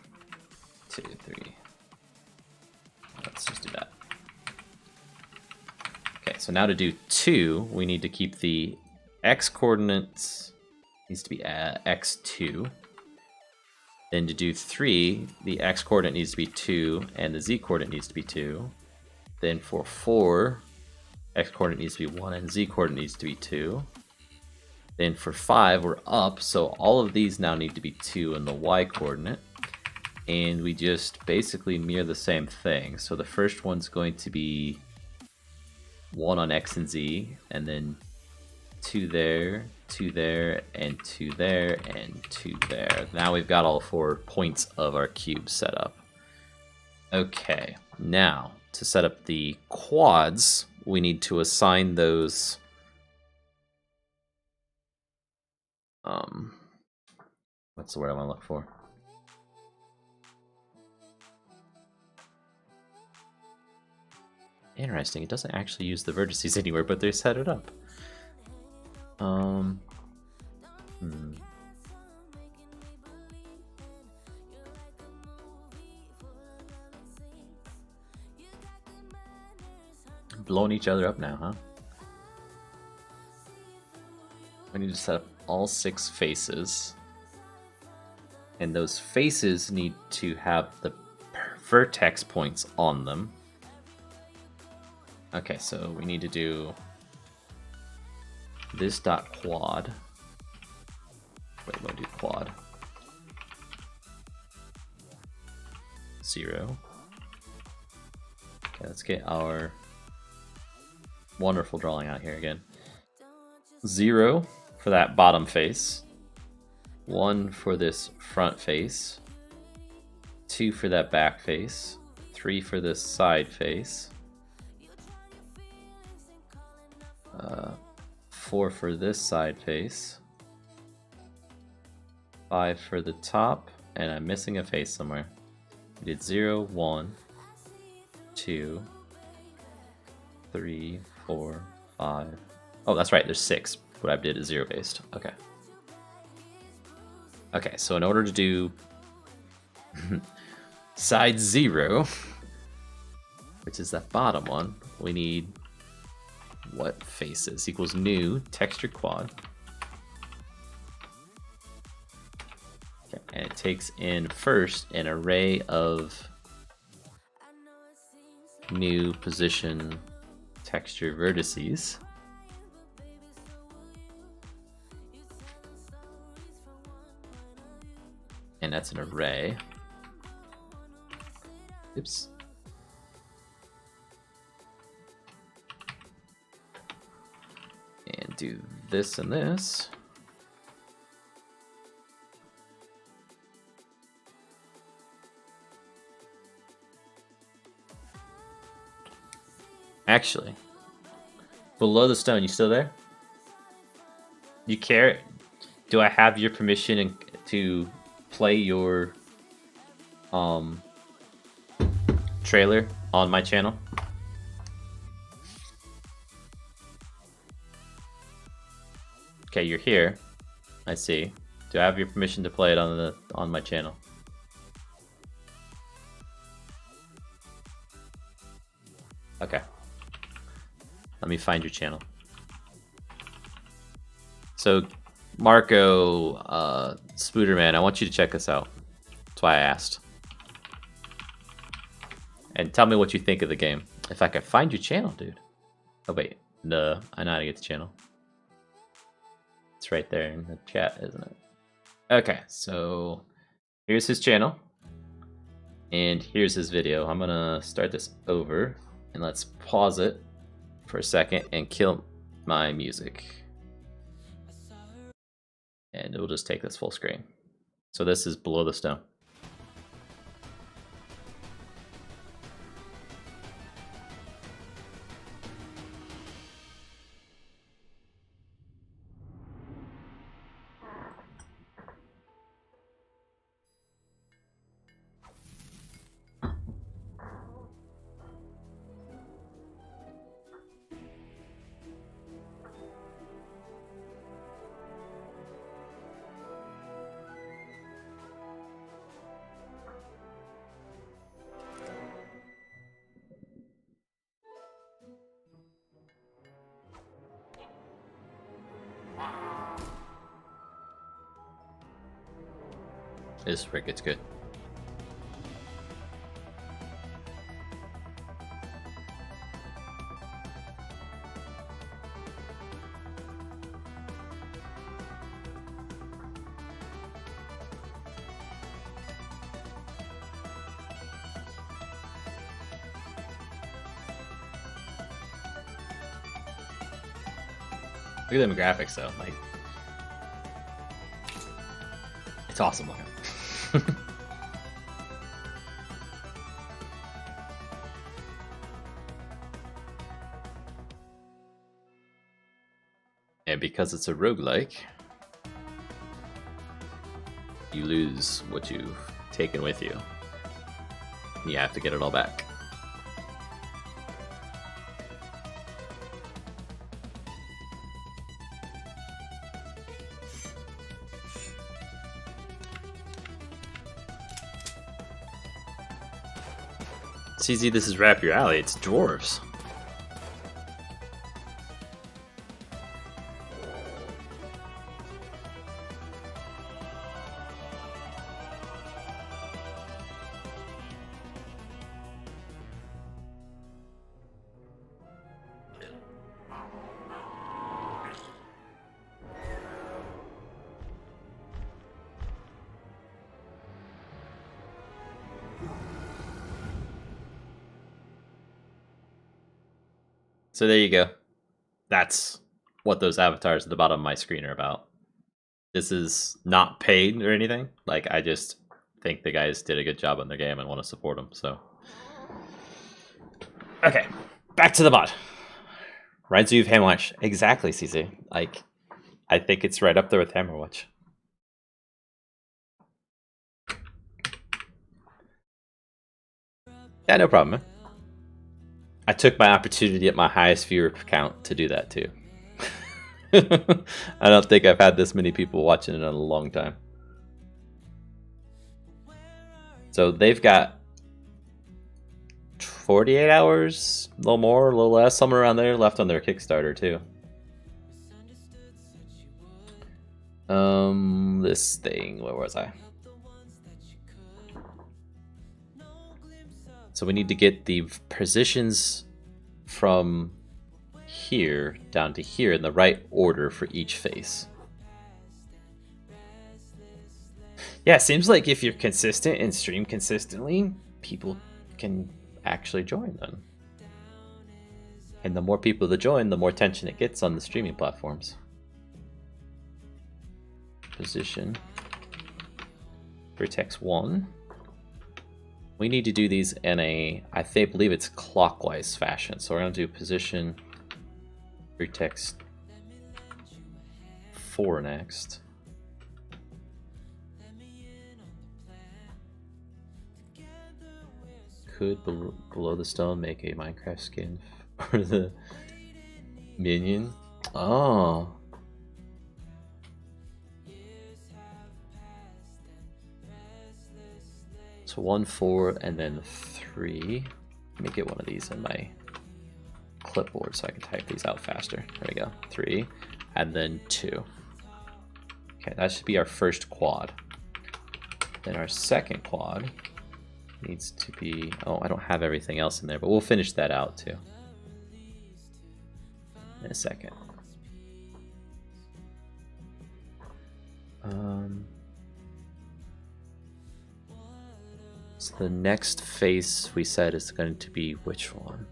[SPEAKER 1] 2, 3. Let's just do that. Okay, so now to do 2, we need to keep the x coordinates, needs to be x2. Then to do 3, the x coordinate needs to be 2, and the z coordinate needs to be 2. Then for 4, x coordinate needs to be 1, and z coordinate needs to be 2. Then for 5, we're up, so all of these now need to be 2 in the y coordinate. And we just basically mirror the same thing. So the first one's going to be 1 on x and z, and then 2 there, 2 there, and 2 there, and 2 there. Now we've got all 4 points of our cube set up. Okay, now to set up the quads, we need to assign those what's the word I want to look for? Interesting, it doesn't actually use the vertices anywhere, but they set it up. Blowing each other up now, huh? We need to set up all 6 faces. And those faces need to have the vertex points on them. Okay, so we need to do this dot quad. Wait, we'll do quad. 0. Okay, let's get our wonderful drawing out here again. 0 for that bottom face. 1 for this front face. 2 for that back face. 3 for this side face. 4 for this side face. 5 for the top, and I'm missing a face somewhere. We did 0, 1, 2, 3, 4, 5. Oh, that's right, there's 6. What I did is 0 based. Okay. Okay, so in order to do side 0, which is that bottom one, we need what faces equals new texture quad. Okay, and it takes in first an array of new position texture vertices. And that's an array. Oops. And do this and this. Actually, below the stone, you still there? You care? Do I have your permission to play your trailer on my channel? Okay, you're here. I see. Do I have your permission to play it on my channel? Okay. Let me find your channel. So, Marco, Spooderman, I want you to check this out. That's why I asked. And tell me what you think of the game. If I could find your channel, dude. Oh, wait. No, I know how to get the channel. It's right there in the chat, isn't it? Okay, so here's his channel. And here's his video. I'm gonna start this over. And let's pause it for a second and kill my music. And it'll just take this full screen. So this is Below the Stone. This is where it gets good. Look at them graphics though, like it's awesome looking. And because it's a roguelike, you lose what you've taken with you. You have to get it all back. CZ, this is right up your alley. It's dwarves. So there you go. That's what those avatars at the bottom of my screen are about. This is not paid or anything. Like, I just think the guys did a good job on their game and want to support them. So, okay, back to the bot. Reminds you of Hammerwatch. Exactly, CC. Like, I think it's right up there with Hammerwatch. Yeah, no problem, man. I took my opportunity at my highest viewer count to do that too. I don't think I've had this many people watching it in a long time. So they've got 48 hours, a little more, a little less, somewhere around there left on their Kickstarter too. This thing, where was I? So we need to get the positions from here down to here in the right order for each face. Yeah, it seems like if you're consistent and stream consistently, people can actually join then. And the more people that join, the more attention it gets on the streaming platforms. Position. Vertex 1. We need to do these in a, I believe it's clockwise fashion. So we're going to do position vertex 4 next. Could below the stone make a Minecraft skin for the minion? Oh. So 1, 4, and then 3. Let me get one of these in my clipboard so I can type these out faster. There we go. 3, and then 2. Okay, that should be our first quad. Then our second quad needs to be, oh, I don't have everything else in there, but we'll finish that out too in a second. So the next face we said is going to be which one?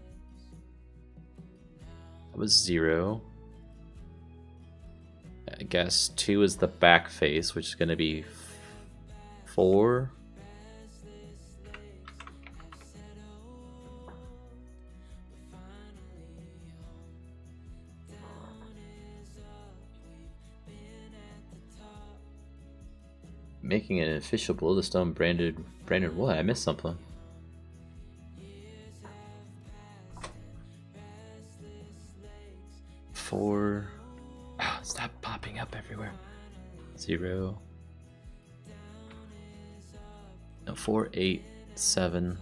[SPEAKER 1] That was 0. I guess 2 is the back face, which is going to be 4. Making an official below the stone branded what? I missed something. Four. Oh, stop popping up everywhere. 0. No, 4, 8, 7.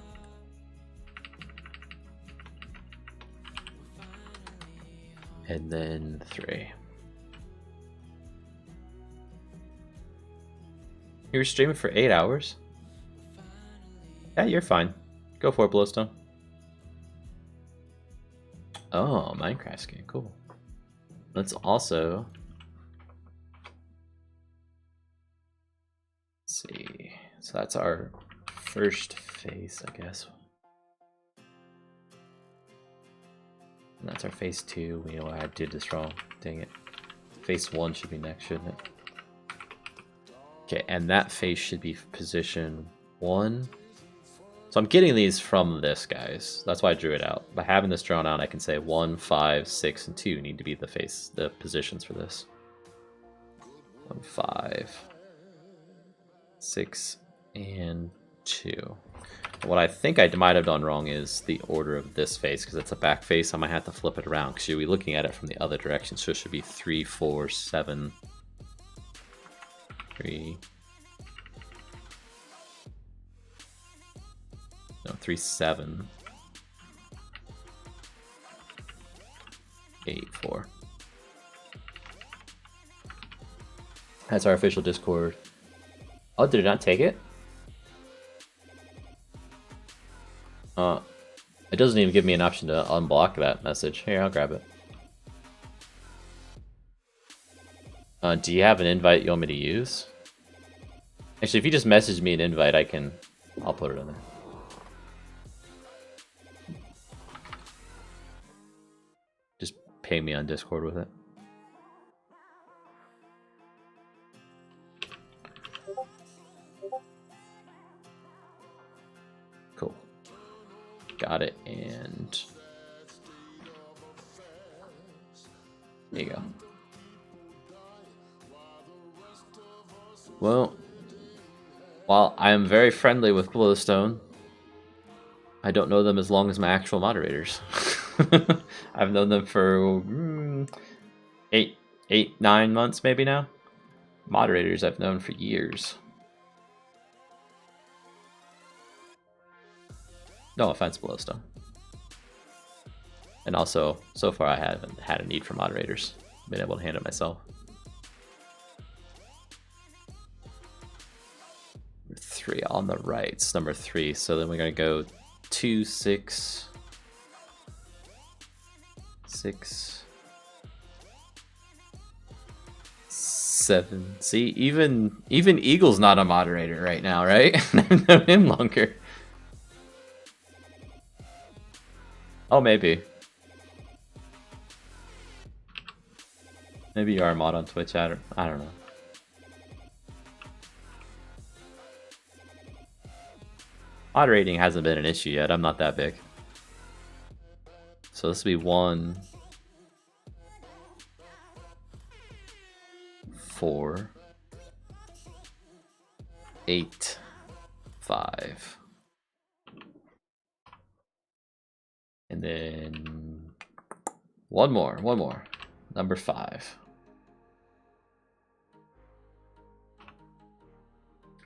[SPEAKER 1] And then 3. You were streaming for 8 hours? Yeah, you're fine. Go for it, Blowstone. Oh, Minecraft skin, cool. Let's also see. So that's our first face, I guess. And that's our phase 2. We know I did this wrong. Dang it. Phase 1 should be next, shouldn't it? Okay, and that face should be position 1. So I'm getting these from this, guys. That's why I drew it out. By having this drawn out, I can say 1, 5, 6, and 2 need to be the positions for this. 1, 5, 6, and 2. What I think I might have done wrong is the order of this face, because it's a back face. I might have to flip it around, because you'll be looking at it from the other direction. So it should be 3, 4, 7, 3. No, 3, 7, 8, 4. That's our official Discord. Oh, did it not take it? It doesn't even give me an option to unblock that message. Here, I'll grab it. Do you have an invite you want me to use? Actually, if you just message me an invite, I'll put it in there. Just ping me on Discord with it. Cool. Got it, and there you go. Well, while I am very friendly with Glowstone, I don't know them as long as my actual moderators. I've known them for 9 months maybe now. Moderators I've known for years. No offense, Glowstone. And also, so far I haven't had a need for moderators. Been able to handle it myself. 3 on the right. It's number 3. So then we're gonna go 2, 6, 6, 7. See, even Eagle's not a moderator right now, right? I've known him longer. Oh, maybe. Maybe you are a mod on Twitch. I don't know. Moderating hasn't been an issue yet. I'm not that big. So this will be 1, 4, 8, 5. And then one more. Number 5.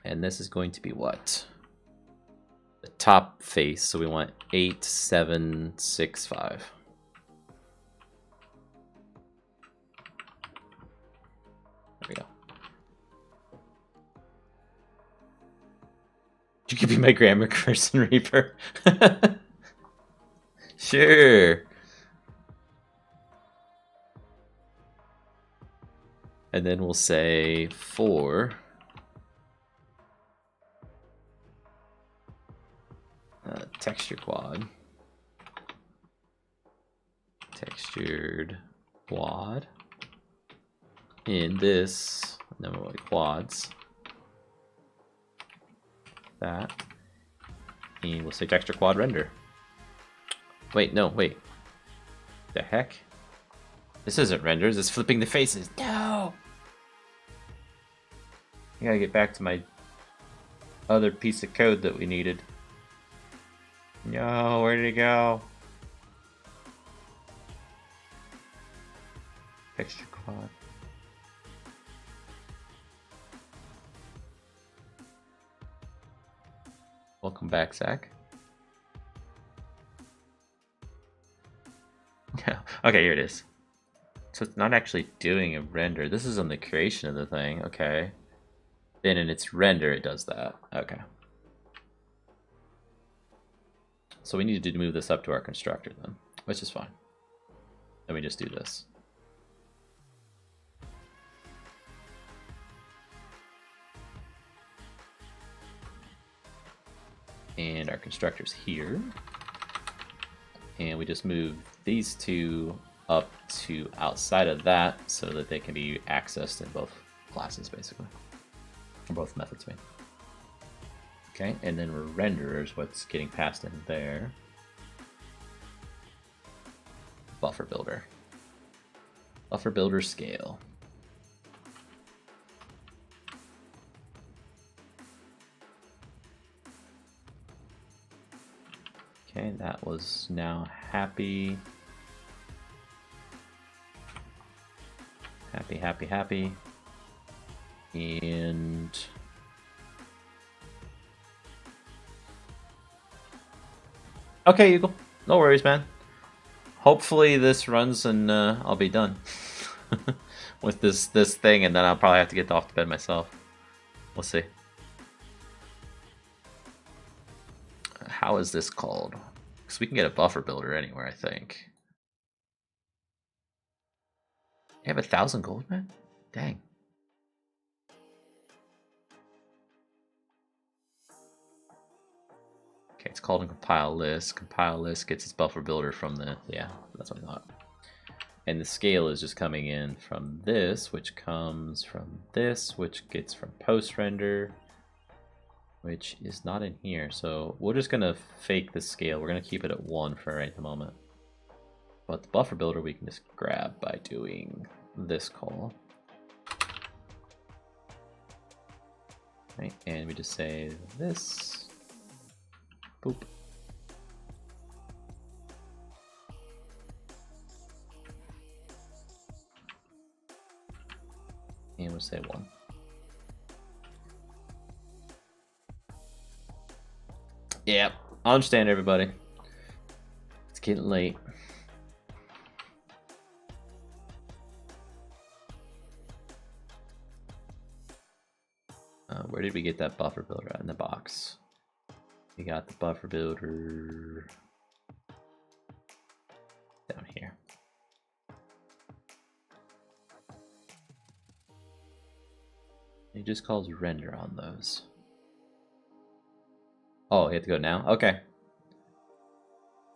[SPEAKER 1] And this is going to be what? The top face, so we want 8, 7, 6, 5. There we go. You could be my grammar person, Reaper. Sure. And then we'll say 4. Texture quad. Textured quad. In this, and then we'll quads. That. And we'll say texture quad render. Wait, no, wait. The heck? This isn't renders, it's flipping the faces. No! I gotta get back to my other piece of code that we needed. No, where did it go? Texture quad. Welcome back, Zach. Okay, here it is. So it's not actually doing a render. This is on the creation of the thing. Okay. Then in its render, it does that. Okay. So we need to move this up to our constructor then, which is fine. Let me just do this. And our constructor's here. And we just move these two up to outside of that so that they can be accessed in both classes, basically. Or both methods, I mean. Okay, and then renderer is what's getting passed in there. Buffer builder. Buffer builder scale. Okay, that was now happy. Happy. And okay, Eagle. No worries, man. Hopefully this runs and I'll be done with this thing, and then I'll probably have to get off to bed myself. We'll see. How is this called? Because we can get a buffer builder anywhere, I think. You have 1,000 gold, man? Dang. Okay, it's called a compile list. Compile list gets its buffer builder from the, yeah, that's what I thought. And the scale is just coming in from this, which comes from this, which gets from post render, which is not in here. So we're just gonna fake the scale. We're gonna keep it at 1 for right at the moment. But the buffer builder we can just grab by doing this call. Right, and we just say this. Boop. And we'll say 1. Yep, I understand, everybody. It's getting late. Where did we get that buffer builder at in the box? We got the buffer builder down here. It just calls render on those. Oh, you have to go now? Okay.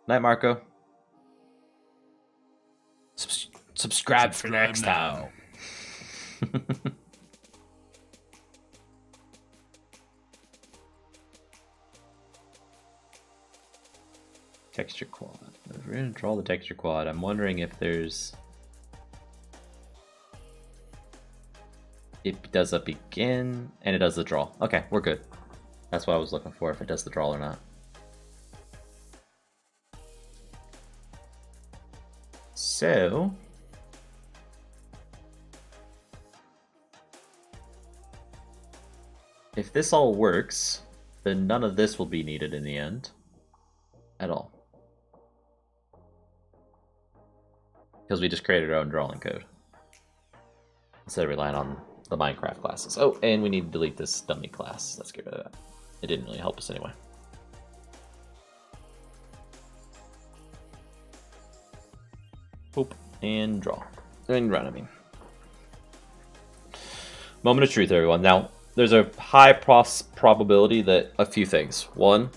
[SPEAKER 1] Night, Marco. Subscribe for next time. Texture quad. If we're gonna draw the texture quad, I'm wondering if there's... It does a begin, and it does the draw. Okay, we're good. That's what I was looking for, if it does the draw or not. So... if this all works, then none of this will be needed in the end. At all. Because we just created our own drawing code. Instead of relying on the Minecraft classes. Oh, and we need to delete this dummy class. Let's get rid of that. It didn't really help us anyway. Hope and draw. And run, I mean. Moment of truth, everyone. Now, there's a high probability that a few things. One,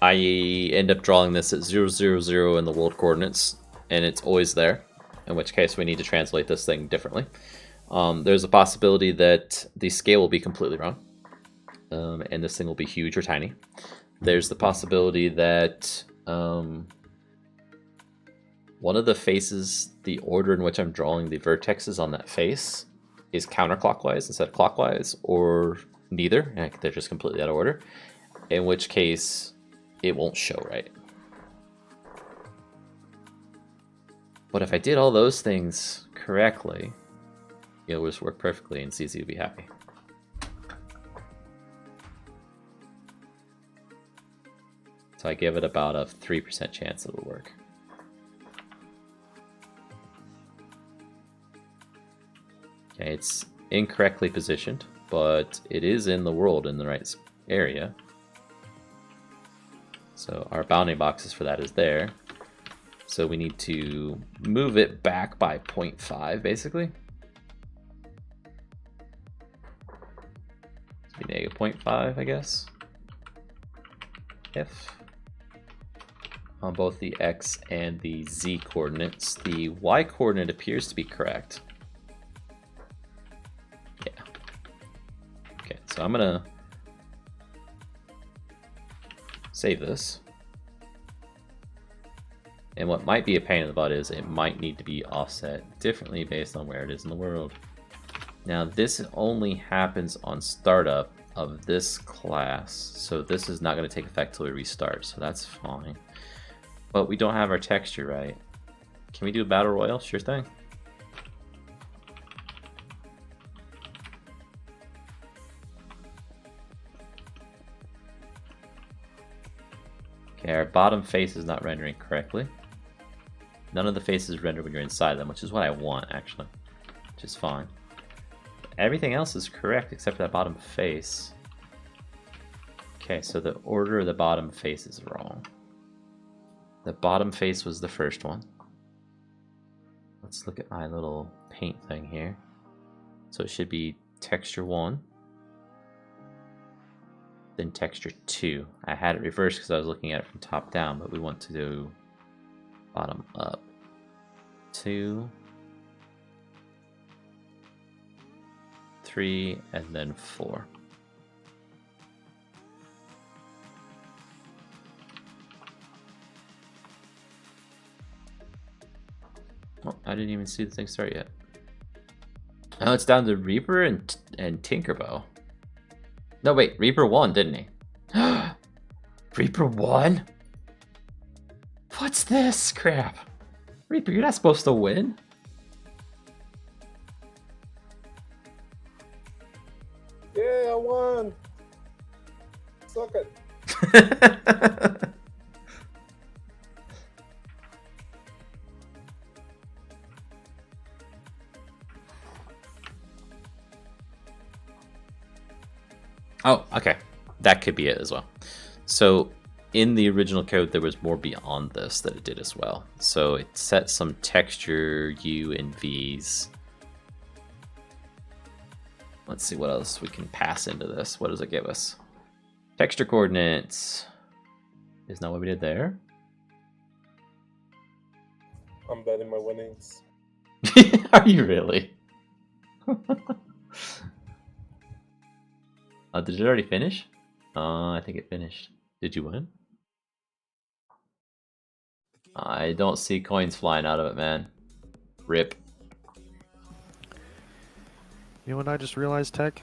[SPEAKER 1] I end up drawing this at 0, 0, 0 in the world coordinates, and it's always there, in which case we need to translate this thing differently. There's a possibility that the scale will be completely wrong, and this thing will be huge or tiny. There's the possibility that one of the faces, the order in which I'm drawing the vertexes on that face is counterclockwise instead of clockwise, or neither, and they're just completely out of order, in which case it won't show right. But if I did all those things correctly, it'll just work perfectly and CZ will be happy. So I give it about a 3% chance it will work. Okay, it's incorrectly positioned, but it is in the world in the right area. So our bounding boxes for that is there. So we need to move it back by 0.5 basically. So negative 0.5, I guess. If on both the X and the Z coordinates, the Y coordinate appears to be correct. Yeah. Okay, so I'm gonna save this. And what might be a pain in the butt is it might need to be offset differently based on where it is in the world. Now this only happens on startup of this class, so this is not going to take effect till we restart, so that's fine. But we don't have our texture right. Can we do a battle royale? Sure thing. Okay, our bottom face is not rendering correctly. None of the faces render when you're inside them, which is what I want, actually. Which is fine. Everything else is correct except for that bottom face. Okay, so the order of the bottom face is wrong. The bottom face was the first one. Let's look at my little paint thing here. So it should be texture 1. Then texture 2. I had it reversed because I was looking at it from top down, but we want to do bottom up. 2, 3, and then 4. Oh, I didn't even see the thing start yet. Oh, it's down to Reaper and Tinkerbell. No, wait, Reaper won, didn't he? Reaper won? What's this crap? Reaper, you're not supposed to win.
[SPEAKER 2] Yeah, I won. Suck it.
[SPEAKER 1] Oh, okay. That could be it as well. So in the original code, there was more beyond this that it did as well. So it set some texture U and Vs. Let's see what else we can pass into this. What does it give us? Texture coordinates. Isn't that what we did there?
[SPEAKER 2] I'm betting my winnings.
[SPEAKER 1] Are you really? Did it already finish? I think it finished. Did you win? I don't see coins flying out of it, man. Rip.
[SPEAKER 3] You know what I just realized, Tech?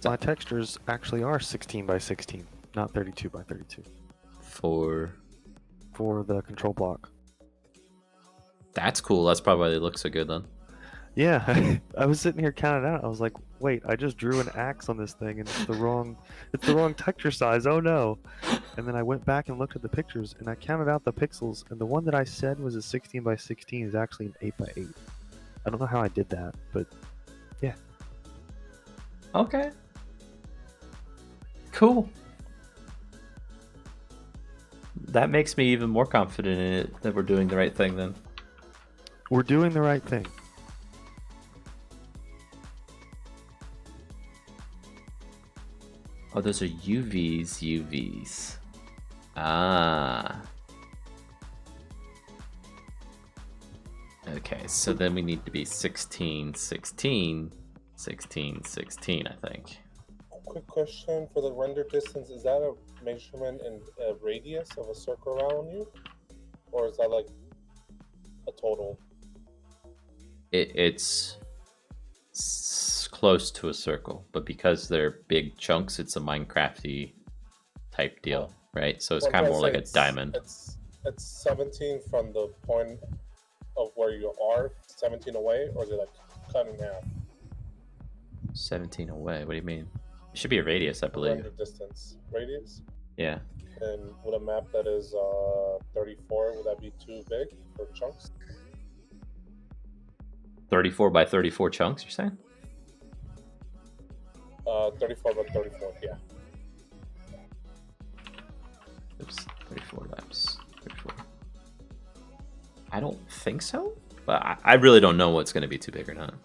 [SPEAKER 1] So-
[SPEAKER 3] My textures actually are 16 by 16, not 32 by 32
[SPEAKER 1] For
[SPEAKER 3] the control block.
[SPEAKER 1] that's cool. That's probably why they look so good then.
[SPEAKER 3] Yeah, I was sitting here counting out. I was like, wait, I just drew an axe on this thing and it's the wrong texture size. Oh no. And then I went back and looked at the pictures and I counted out the pixels, and the one that I said was a 16 by 16 is actually an 8 by 8. I don't know how I did that, but yeah.
[SPEAKER 1] Okay. Cool. That makes me even more confident in it that we're doing the right thing then.
[SPEAKER 3] We're doing the right thing.
[SPEAKER 1] Oh, those are UVs. Ah. Okay, so then we need to be 16, 16, 16, 16, I think.
[SPEAKER 2] Quick question for the render distance: is that a measurement in a radius of a circle around you, or is that like a total?
[SPEAKER 1] It's close to a circle, but because they're big chunks, it's a Minecrafty type deal, right? So it's
[SPEAKER 2] Well,
[SPEAKER 1] kind of
[SPEAKER 2] I'm
[SPEAKER 1] more like a
[SPEAKER 2] trying to say
[SPEAKER 1] diamond.
[SPEAKER 2] It's 17 from the point of where you are, 17 away, or is it like cut in half?
[SPEAKER 1] 17 away. What do you mean? It should be a radius, I believe.
[SPEAKER 2] Render distance radius.
[SPEAKER 1] Yeah.
[SPEAKER 2] And with a map that is 34, would that be too big for chunks?
[SPEAKER 1] 34 by 34 chunks, you're saying?
[SPEAKER 2] 34 by 34, yeah.
[SPEAKER 1] Oops, 34 laps. 34. I don't think so, but I really don't know what's going to be too big or not.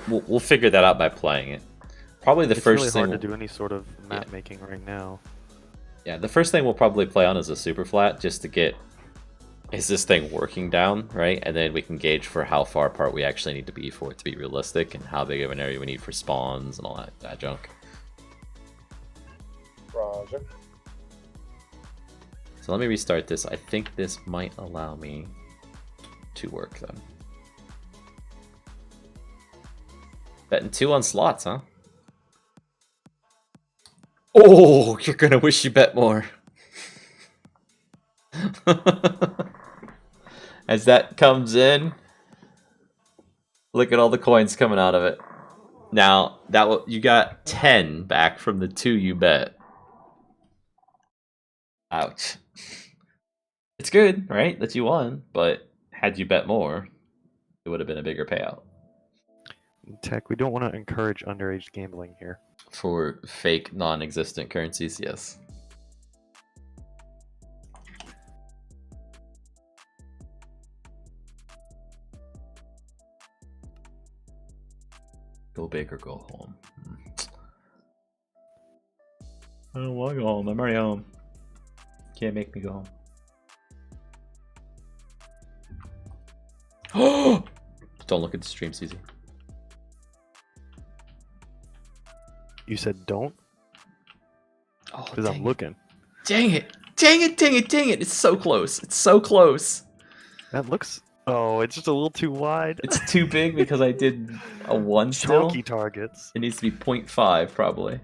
[SPEAKER 1] We'll figure that out by playing it. Probably the
[SPEAKER 3] It's
[SPEAKER 1] first
[SPEAKER 3] really
[SPEAKER 1] thing.
[SPEAKER 3] hard to do any sort of map making right now.
[SPEAKER 1] Yeah, the first thing we'll probably play on is a super flat, just to get, is this thing working down, right? And then we can gauge for how far apart we actually need to be for it to be realistic, and how big of an area we need for spawns and all that junk.
[SPEAKER 2] Roger.
[SPEAKER 1] So let me restart this. I think this might allow me to work then. Betting 2 on slots, huh? Oh, you're gonna wish you bet more. As that comes in, look at all the coins coming out of it. Now, you got 10 back from the 2 you bet. Ouch. It's good, right, that you won, but had you bet more, it would have been a bigger payout.
[SPEAKER 3] Tech, we don't want to encourage underage gambling here.
[SPEAKER 1] For fake, non-existent currencies, yes. Go big or go home. I don't want to go home. I'm already home. Can't make me go home. Don't look at the stream, Caesar.
[SPEAKER 3] You said don't?
[SPEAKER 1] Oh,
[SPEAKER 3] Because I'm looking.
[SPEAKER 1] Dang it. Dang it, dang it, dang it. It's so close. It's so close.
[SPEAKER 3] That looks... Oh, it's just a little too wide.
[SPEAKER 1] It's too big because I did a 1 still.
[SPEAKER 3] Chonky targets.
[SPEAKER 1] It needs to be 0.5 probably.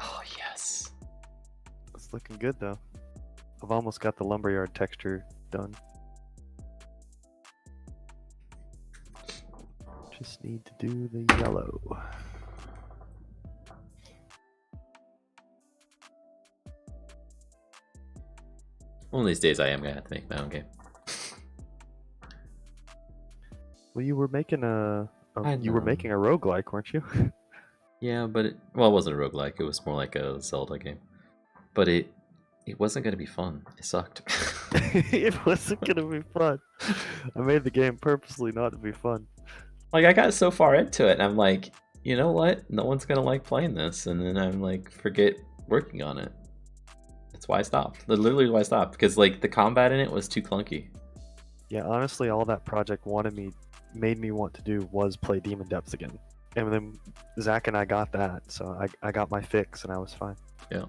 [SPEAKER 1] Oh, yes.
[SPEAKER 3] It's looking good, though. I've almost got the lumberyard texture done. Just need to do the yellow.
[SPEAKER 1] One of these days I am going to have to make my own game.
[SPEAKER 3] Well, you were making a
[SPEAKER 1] I
[SPEAKER 3] you were
[SPEAKER 1] know.
[SPEAKER 3] making a roguelike, weren't you?
[SPEAKER 1] Yeah, but it wasn't a roguelike. It was more like a Zelda game. But it wasn't gonna be fun. It sucked.
[SPEAKER 3] It wasn't gonna be fun. I made the game purposely not to be fun.
[SPEAKER 1] Like I got so far into it, and I'm like, you know what? No one's gonna like playing this, and then I'm like, forget working on it. That's why I stopped. Literally why I stopped, because like the combat in it was too clunky.
[SPEAKER 3] Yeah, honestly, all that project made me want to do was play Demon Depths again. And then Zach and I got that, so I got my fix and I was fine.
[SPEAKER 1] Yeah.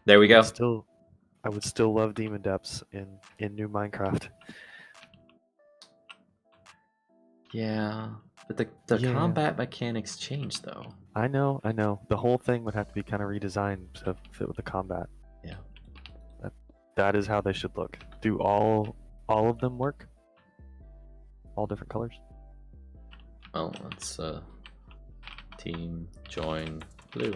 [SPEAKER 1] There we go.
[SPEAKER 3] I would still love Demon Depths in new Minecraft.
[SPEAKER 1] Yeah, but the
[SPEAKER 3] Yeah.
[SPEAKER 1] combat mechanics changed though.
[SPEAKER 3] I know. The whole thing would have to be kind of redesigned to fit with the combat.
[SPEAKER 1] Yeah.
[SPEAKER 3] That is how they should look. Do all of them work? All different colors?
[SPEAKER 1] Well, let's team join blue.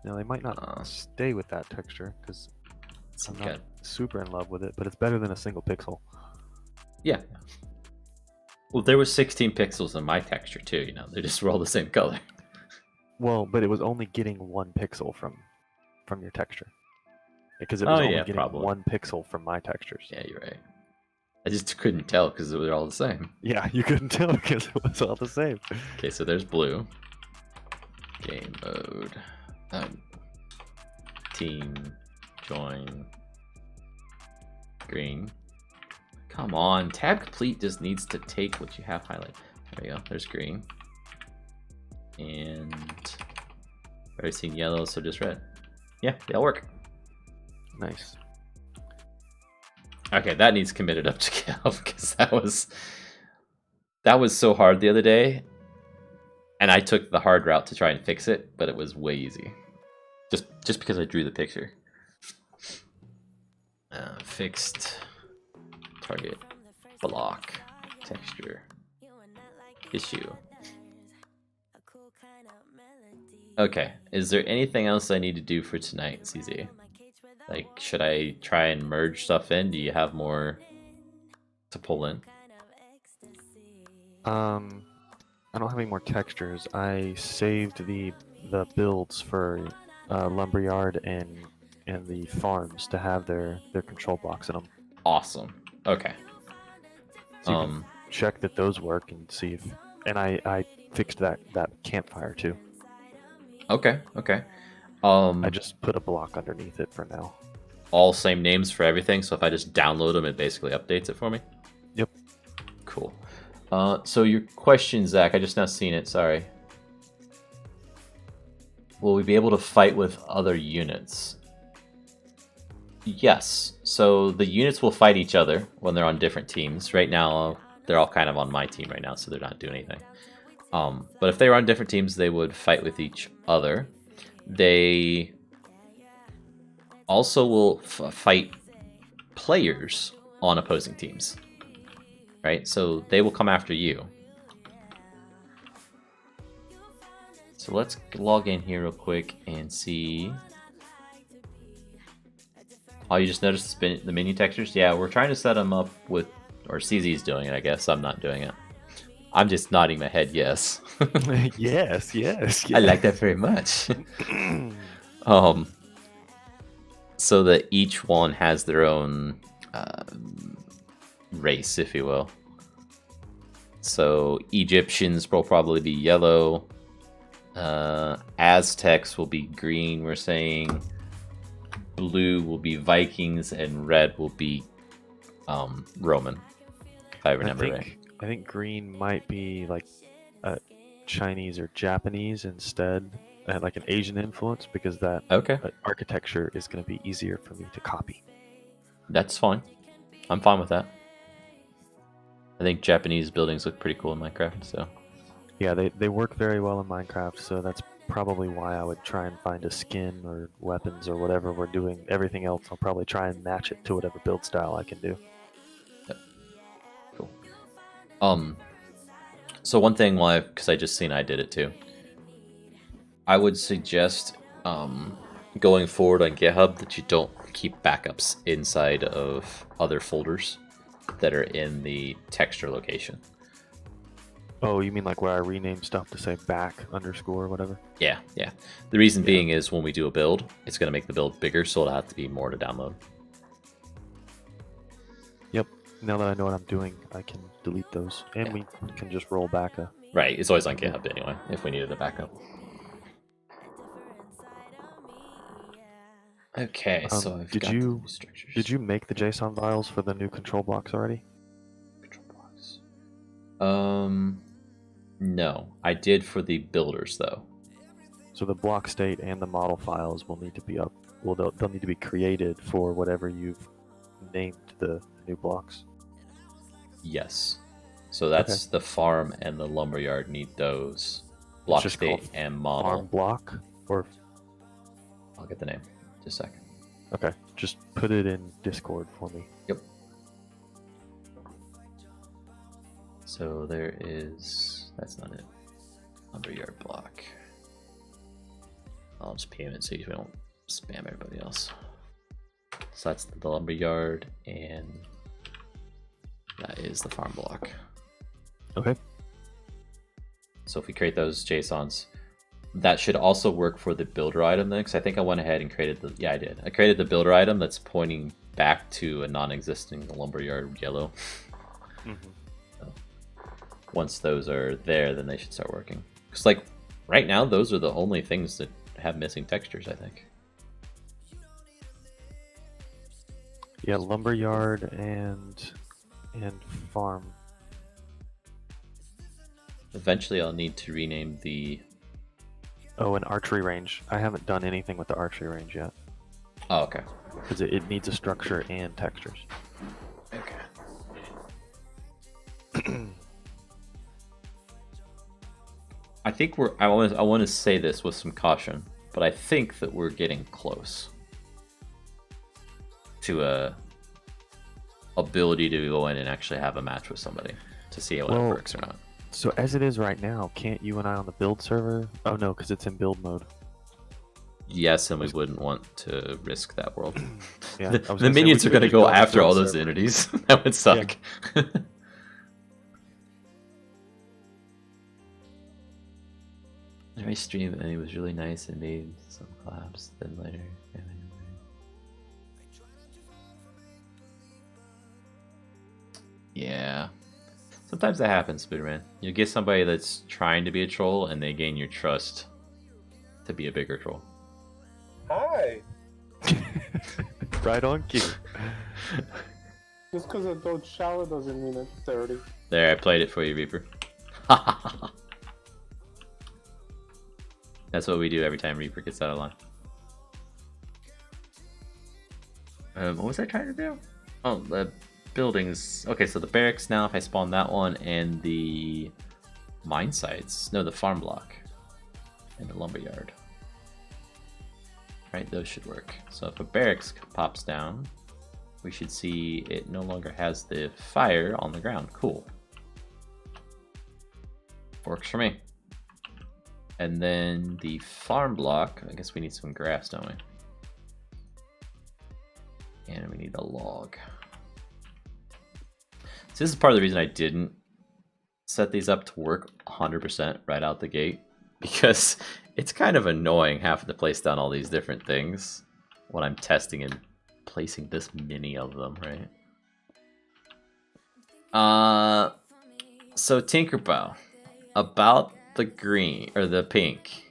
[SPEAKER 3] Now they might not stay with that texture because I'm
[SPEAKER 1] Okay.
[SPEAKER 3] not super in love with it, but it's better than a single pixel.
[SPEAKER 1] Yeah. Well, there was 16 pixels in my texture too. You know, they just were all the same color.
[SPEAKER 3] Well, but it was only getting 1 pixel from your texture. Because it was only getting
[SPEAKER 1] probably
[SPEAKER 3] 1 pixel from my textures.
[SPEAKER 1] Yeah, you're right. I just couldn't tell because they were all the same.
[SPEAKER 3] Yeah, you couldn't tell because it was all the same.
[SPEAKER 1] Okay, so there's blue. Game mode. Team join green. Come on, tab complete just needs to take what you have highlighted. There we go. There's green. And I've already seen yellow, so just red. Yeah, they all work.
[SPEAKER 3] Nice.
[SPEAKER 1] Okay, that needs committed up to GitHub because that was so hard the other day, and I took the hard route to try and fix it, but it was way easy. Just because I drew the picture. Fixed target block texture issue. Okay, is there anything else I need to do for tonight, CZ? Like, should I try and merge stuff in? Do you have more to pull in?
[SPEAKER 3] I don't have any more textures. I saved the builds for Lumberyard and the farms to have their control blocks in them.
[SPEAKER 1] Awesome. Okay.
[SPEAKER 3] So you can check that those work and see if. And I fixed that campfire too.
[SPEAKER 1] Okay.
[SPEAKER 3] I just put a block underneath it for now.
[SPEAKER 1] All same names for everything, so if I just download them, it basically updates it for me?
[SPEAKER 3] Yep.
[SPEAKER 1] Cool. So your question, Zach, I just now seen it, sorry. Will we be able to fight with other units? Yes. So the units will fight each other when they're on different teams. Right now, they're all kind of on my team right now, so they're not doing anything. But if they were on different teams, they would fight with each other. They also will fight players on opposing teams. Right? So they will come after you. So let's log in here real quick and see. Oh, you just noticed the menu textures? Yeah, we're trying to set them up with, or CZ's doing it, I guess. I'm not doing it. I'm just nodding my head yes.
[SPEAKER 3] yes.
[SPEAKER 1] I like that very much. So that each one has their own race, if you will. So Egyptians will probably be yellow. Aztecs will be green, we're saying. Blue will be Vikings, and red will be Roman, if I remember right.
[SPEAKER 3] I think green might be like Chinese or Japanese instead, like an Asian influence, because that architecture is going to be easier for me to copy.
[SPEAKER 1] That's fine. I'm fine with that. I think Japanese buildings look pretty cool in Minecraft, so.
[SPEAKER 3] Yeah, they work very well in Minecraft, so that's probably why I would try and find a skin or weapons or whatever we're doing. Everything else, I'll probably try and match it to whatever build style I can do.
[SPEAKER 1] Yep. Cool. So one thing, because I just seen I did it too, I would suggest going forward on GitHub that you don't keep backups inside of other folders. that are in the texture location.
[SPEAKER 3] Oh, you mean like where I rename stuff to say back underscore or whatever?
[SPEAKER 1] Yeah, yeah. The reason
[SPEAKER 3] Yeah.
[SPEAKER 1] being is when we do a build, it's going to make the build bigger, so it'll have to be more to download.
[SPEAKER 3] Yep. Now that I know what I'm doing, I can delete those, and
[SPEAKER 1] Yeah.
[SPEAKER 3] we can just roll back a.
[SPEAKER 1] Right, it's always on GitHub anyway, if we needed a backup. Okay, so I've
[SPEAKER 3] Did
[SPEAKER 1] got the
[SPEAKER 3] you
[SPEAKER 1] new structures.
[SPEAKER 3] did you make the JSON files for the new control blocks already?
[SPEAKER 1] Control blocks. No, I did for the builders though.
[SPEAKER 3] So the block state and the model files will need to be up. Well, they'll need to be created for whatever you've named the new blocks.
[SPEAKER 1] Yes. So that's the farm and the lumberyard need those. Block
[SPEAKER 3] just
[SPEAKER 1] state
[SPEAKER 3] called
[SPEAKER 1] and model.
[SPEAKER 3] Farm block, or
[SPEAKER 1] I'll get the name. Just a second.
[SPEAKER 3] okay, just put it in Discord for me.
[SPEAKER 1] Yep. So there is. That's not it. Lumberyard block. I'll just PM it so we don't spam everybody else. So that's the lumberyard, and that is the farm block.
[SPEAKER 3] Okay.
[SPEAKER 1] So if we create those JSONs, that should also work for the builder item then, because I think I went ahead and created the, yeah, I did. I created the builder item that's pointing back to a non-existing lumberyard yellow.
[SPEAKER 3] Mm-hmm.
[SPEAKER 1] So once those are there, then they should start working. Because like right now, those are the only things that have missing textures, I think.
[SPEAKER 3] Yeah, lumberyard and farm.
[SPEAKER 1] Eventually I'll need to rename the...
[SPEAKER 3] Oh, an archery range. I haven't done anything with the archery range yet.
[SPEAKER 1] Oh, okay.
[SPEAKER 3] Because it needs a structure and textures.
[SPEAKER 1] Okay. I think I want to say this with some caution, but I think that we're getting close to a ability to go in and actually have a match with somebody to see how it works or not.
[SPEAKER 3] So as it is right now, can't you and I on the build server? Oh no, because it's in build mode.
[SPEAKER 1] Yes, and we wouldn't want to risk that world.
[SPEAKER 3] Yeah,
[SPEAKER 1] the minions are going to go after all those entities. That would suck. Yeah. My stream and it was really nice and made some collabs. Then later, yeah. Sometimes that happens, Spiderman. You get somebody that's trying to be a troll, and they gain your trust to be a bigger troll.
[SPEAKER 2] Hi.
[SPEAKER 3] Right on cue.
[SPEAKER 2] Just because I don't shower doesn't mean it's dirty.
[SPEAKER 1] There, I played it for you, Reaper. That's what we do every time Reaper gets out of line. What was I trying to do? Oh, the buildings. Okay, so the barracks now, if I spawn that one, and the mine sites. No, the farm block. And the lumberyard. Right, those should work. So if a barracks pops down, we should see it no longer has the fire on the ground. Cool. Works for me. And then the farm block, I guess we need some grass, don't we? And we need a log. So this is part of the reason I didn't set these up to work 100% right out the gate, because it's kind of annoying having to place down all these different things when I'm testing and placing this many of them, right? So Tinkerbell, about the green or the pink,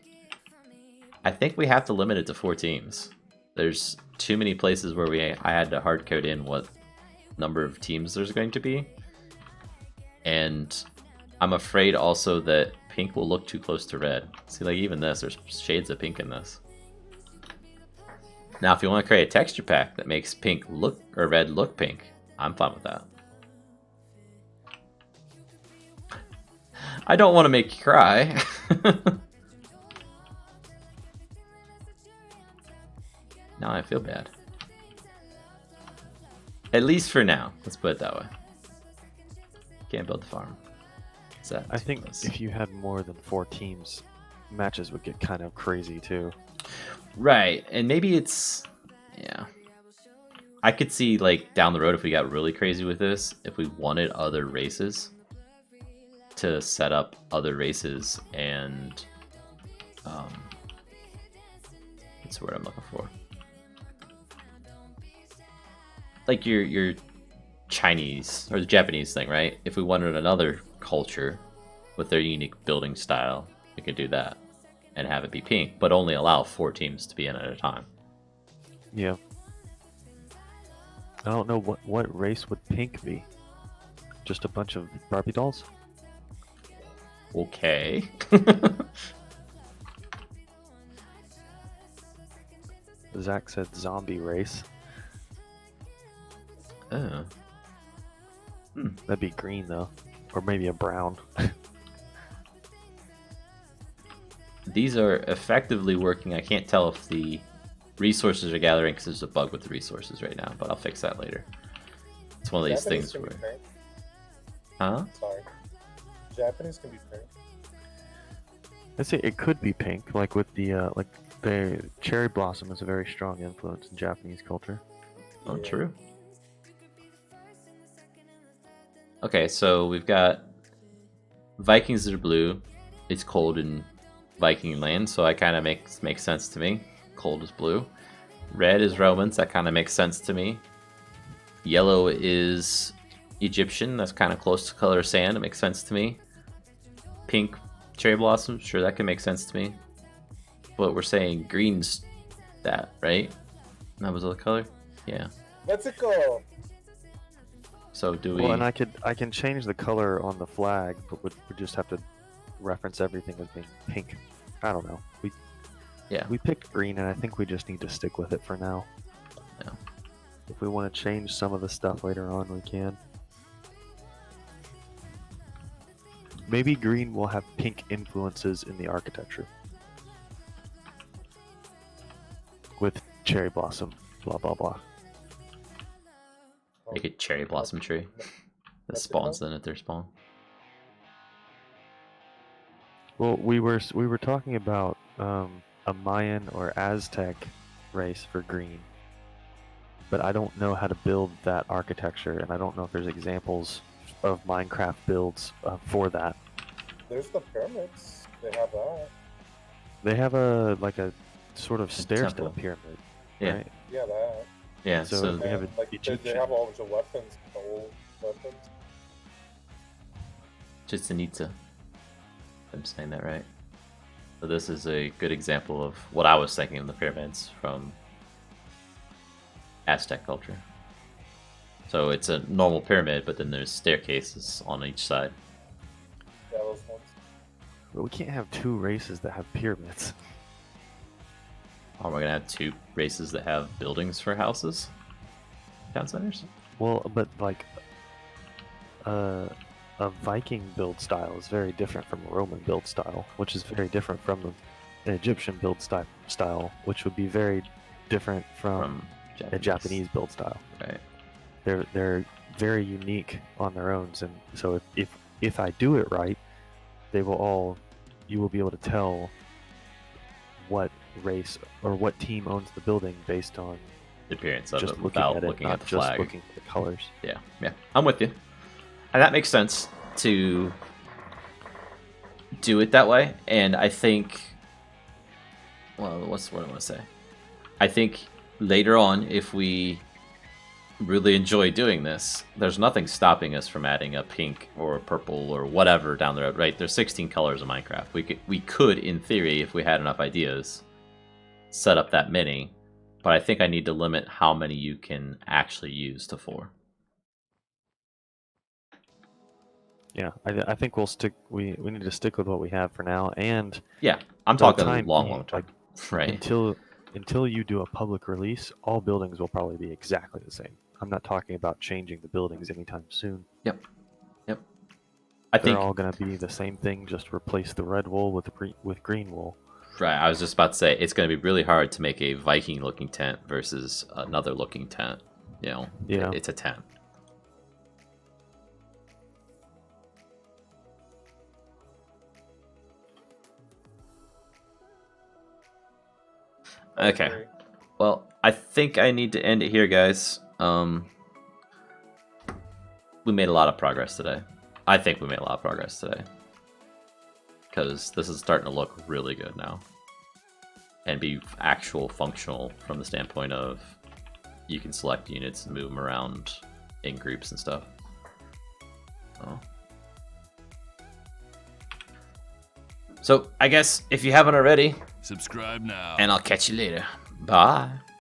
[SPEAKER 1] I think we have to limit it to 4 teams. There's too many places where I had to hard code in what number of teams there's going to be, and I'm afraid also that pink will look too close to red. See, like even this, there's shades of pink in this. Now, if you want to create a texture pack that makes pink look or red look pink, I'm fine with that. I don't want to make you cry. Now I feel bad. At least for now. Let's put it that way. Can't build the farm.
[SPEAKER 3] I think if you had more than 4 teams, matches would get kind of crazy too.
[SPEAKER 1] Right, and maybe it's... yeah. I could see like down the road if we got really crazy with this, if we wanted other races, to set up other races and what's the word I'm looking for? Like your Chinese or the Japanese thing, right? If we wanted another culture with their unique building style, we could do that and have it be pink, but only allow 4 teams to be in at a time.
[SPEAKER 3] Yeah. I don't know what race would pink be. Just a bunch of Barbie dolls?
[SPEAKER 1] Okay.
[SPEAKER 3] Zach said zombie race.
[SPEAKER 1] Oh.
[SPEAKER 3] That'd be green though, or maybe a brown.
[SPEAKER 1] These are effectively working. I can't tell if the resources are gathering because there's a bug with the resources right now, but I'll fix that later. It's one of these
[SPEAKER 2] Japanese
[SPEAKER 1] things
[SPEAKER 2] can be
[SPEAKER 1] where...
[SPEAKER 2] pink.
[SPEAKER 1] Huh?
[SPEAKER 2] Sorry. Japanese can be pink.
[SPEAKER 3] I'd say it could be pink, like with the cherry blossom is a very strong influence in Japanese culture.
[SPEAKER 1] Oh,
[SPEAKER 2] Yeah.
[SPEAKER 1] true. Okay, so we've got Vikings that are blue. It's cold in Viking land, so that kind of makes sense to me. Cold is blue. Red is Romans. That kind of makes sense to me. Yellow is Egyptian. That's kind of close to color of sand. It makes sense to me. Pink, cherry blossom. Sure, that can make sense to me. But we're saying green's that, right? That was the color? Yeah.
[SPEAKER 2] Mexico!
[SPEAKER 1] So do we...
[SPEAKER 3] Well, and I can change the color on the flag, but we just have to reference everything as being pink. I don't know. We picked green, and I think we just need to stick with it for now.
[SPEAKER 1] Yeah.
[SPEAKER 3] If we want to change some of the stuff later on, we can. Maybe green will have pink influences in the architecture. With cherry blossom, blah blah blah.
[SPEAKER 1] Make a cherry blossom tree that spawns then at their spawn.
[SPEAKER 3] Well, we were talking about a Mayan or Aztec race for green, but I don't know how to build that architecture, and I don't know if there's examples of Minecraft builds for that.
[SPEAKER 2] There's the pyramids. They have that.
[SPEAKER 3] They have a sort of stair
[SPEAKER 1] temple.
[SPEAKER 3] step pyramid,
[SPEAKER 1] Yeah.
[SPEAKER 3] right?
[SPEAKER 2] Yeah, that.
[SPEAKER 1] Yeah,
[SPEAKER 3] So
[SPEAKER 1] so
[SPEAKER 3] they have
[SPEAKER 2] And,
[SPEAKER 3] an
[SPEAKER 2] like, they
[SPEAKER 3] Egyptian.
[SPEAKER 2] have a whole bunch of weapons, old weapons.
[SPEAKER 1] just Anita. I'm saying that right. So this is a good example of what I was thinking of the pyramids from Aztec culture. So it's a normal pyramid, but then there's staircases on each side.
[SPEAKER 2] Yeah, those ones.
[SPEAKER 3] But we can't have 2 races that have pyramids.
[SPEAKER 1] Are we gonna have 2 races that have buildings for houses? Town centers?
[SPEAKER 3] Well, but like a Viking build style is very different from a Roman build style, which is very different from an Egyptian build style, which would be very different from a Japanese build style.
[SPEAKER 1] Right.
[SPEAKER 3] They're very unique on their own, and so if I do it right, you will be able to tell what race or what team owns the building based on
[SPEAKER 1] The appearance of
[SPEAKER 3] just
[SPEAKER 1] it
[SPEAKER 3] looking
[SPEAKER 1] without
[SPEAKER 3] at it,
[SPEAKER 1] looking
[SPEAKER 3] not
[SPEAKER 1] at the
[SPEAKER 3] just
[SPEAKER 1] flag.
[SPEAKER 3] looking at the colors.
[SPEAKER 1] Yeah, I'm with you. And that makes sense to do it that way. And I think, well, what's what I want to say? I think later on, if we really enjoy doing this, there's nothing stopping us from adding a pink or a purple or whatever down the road, right? There's 16 colors in Minecraft. We could, in theory, if we had enough ideas, set up that many. But I think I need to limit how many you can actually use to 4.
[SPEAKER 3] Yeah, I think we'll stick. We need to stick with what we have for now, and
[SPEAKER 1] Yeah, I'm
[SPEAKER 3] for the
[SPEAKER 1] talking
[SPEAKER 3] time
[SPEAKER 1] long
[SPEAKER 3] being,
[SPEAKER 1] time, right?
[SPEAKER 3] Until you do a public release, all buildings will probably be exactly the same. I'm not talking about changing the buildings anytime soon.
[SPEAKER 1] Yep. I
[SPEAKER 3] They're
[SPEAKER 1] think
[SPEAKER 3] all going to be the same thing. Just replace the red wool with green wool.
[SPEAKER 1] right. I was just about to say it's going to be really hard to make a Viking-looking tent versus another looking tent. You know,
[SPEAKER 3] Yeah.
[SPEAKER 1] It's a tent. Okay. Well, I think I need to end it here, guys. We made a lot of progress today. I think we made a lot of progress today. Because this is starting to look really good now. And be actual functional from the standpoint of you can select units and move them around in groups and stuff. Oh. So I guess if you haven't already,
[SPEAKER 4] subscribe now.
[SPEAKER 1] and I'll catch you later. Bye.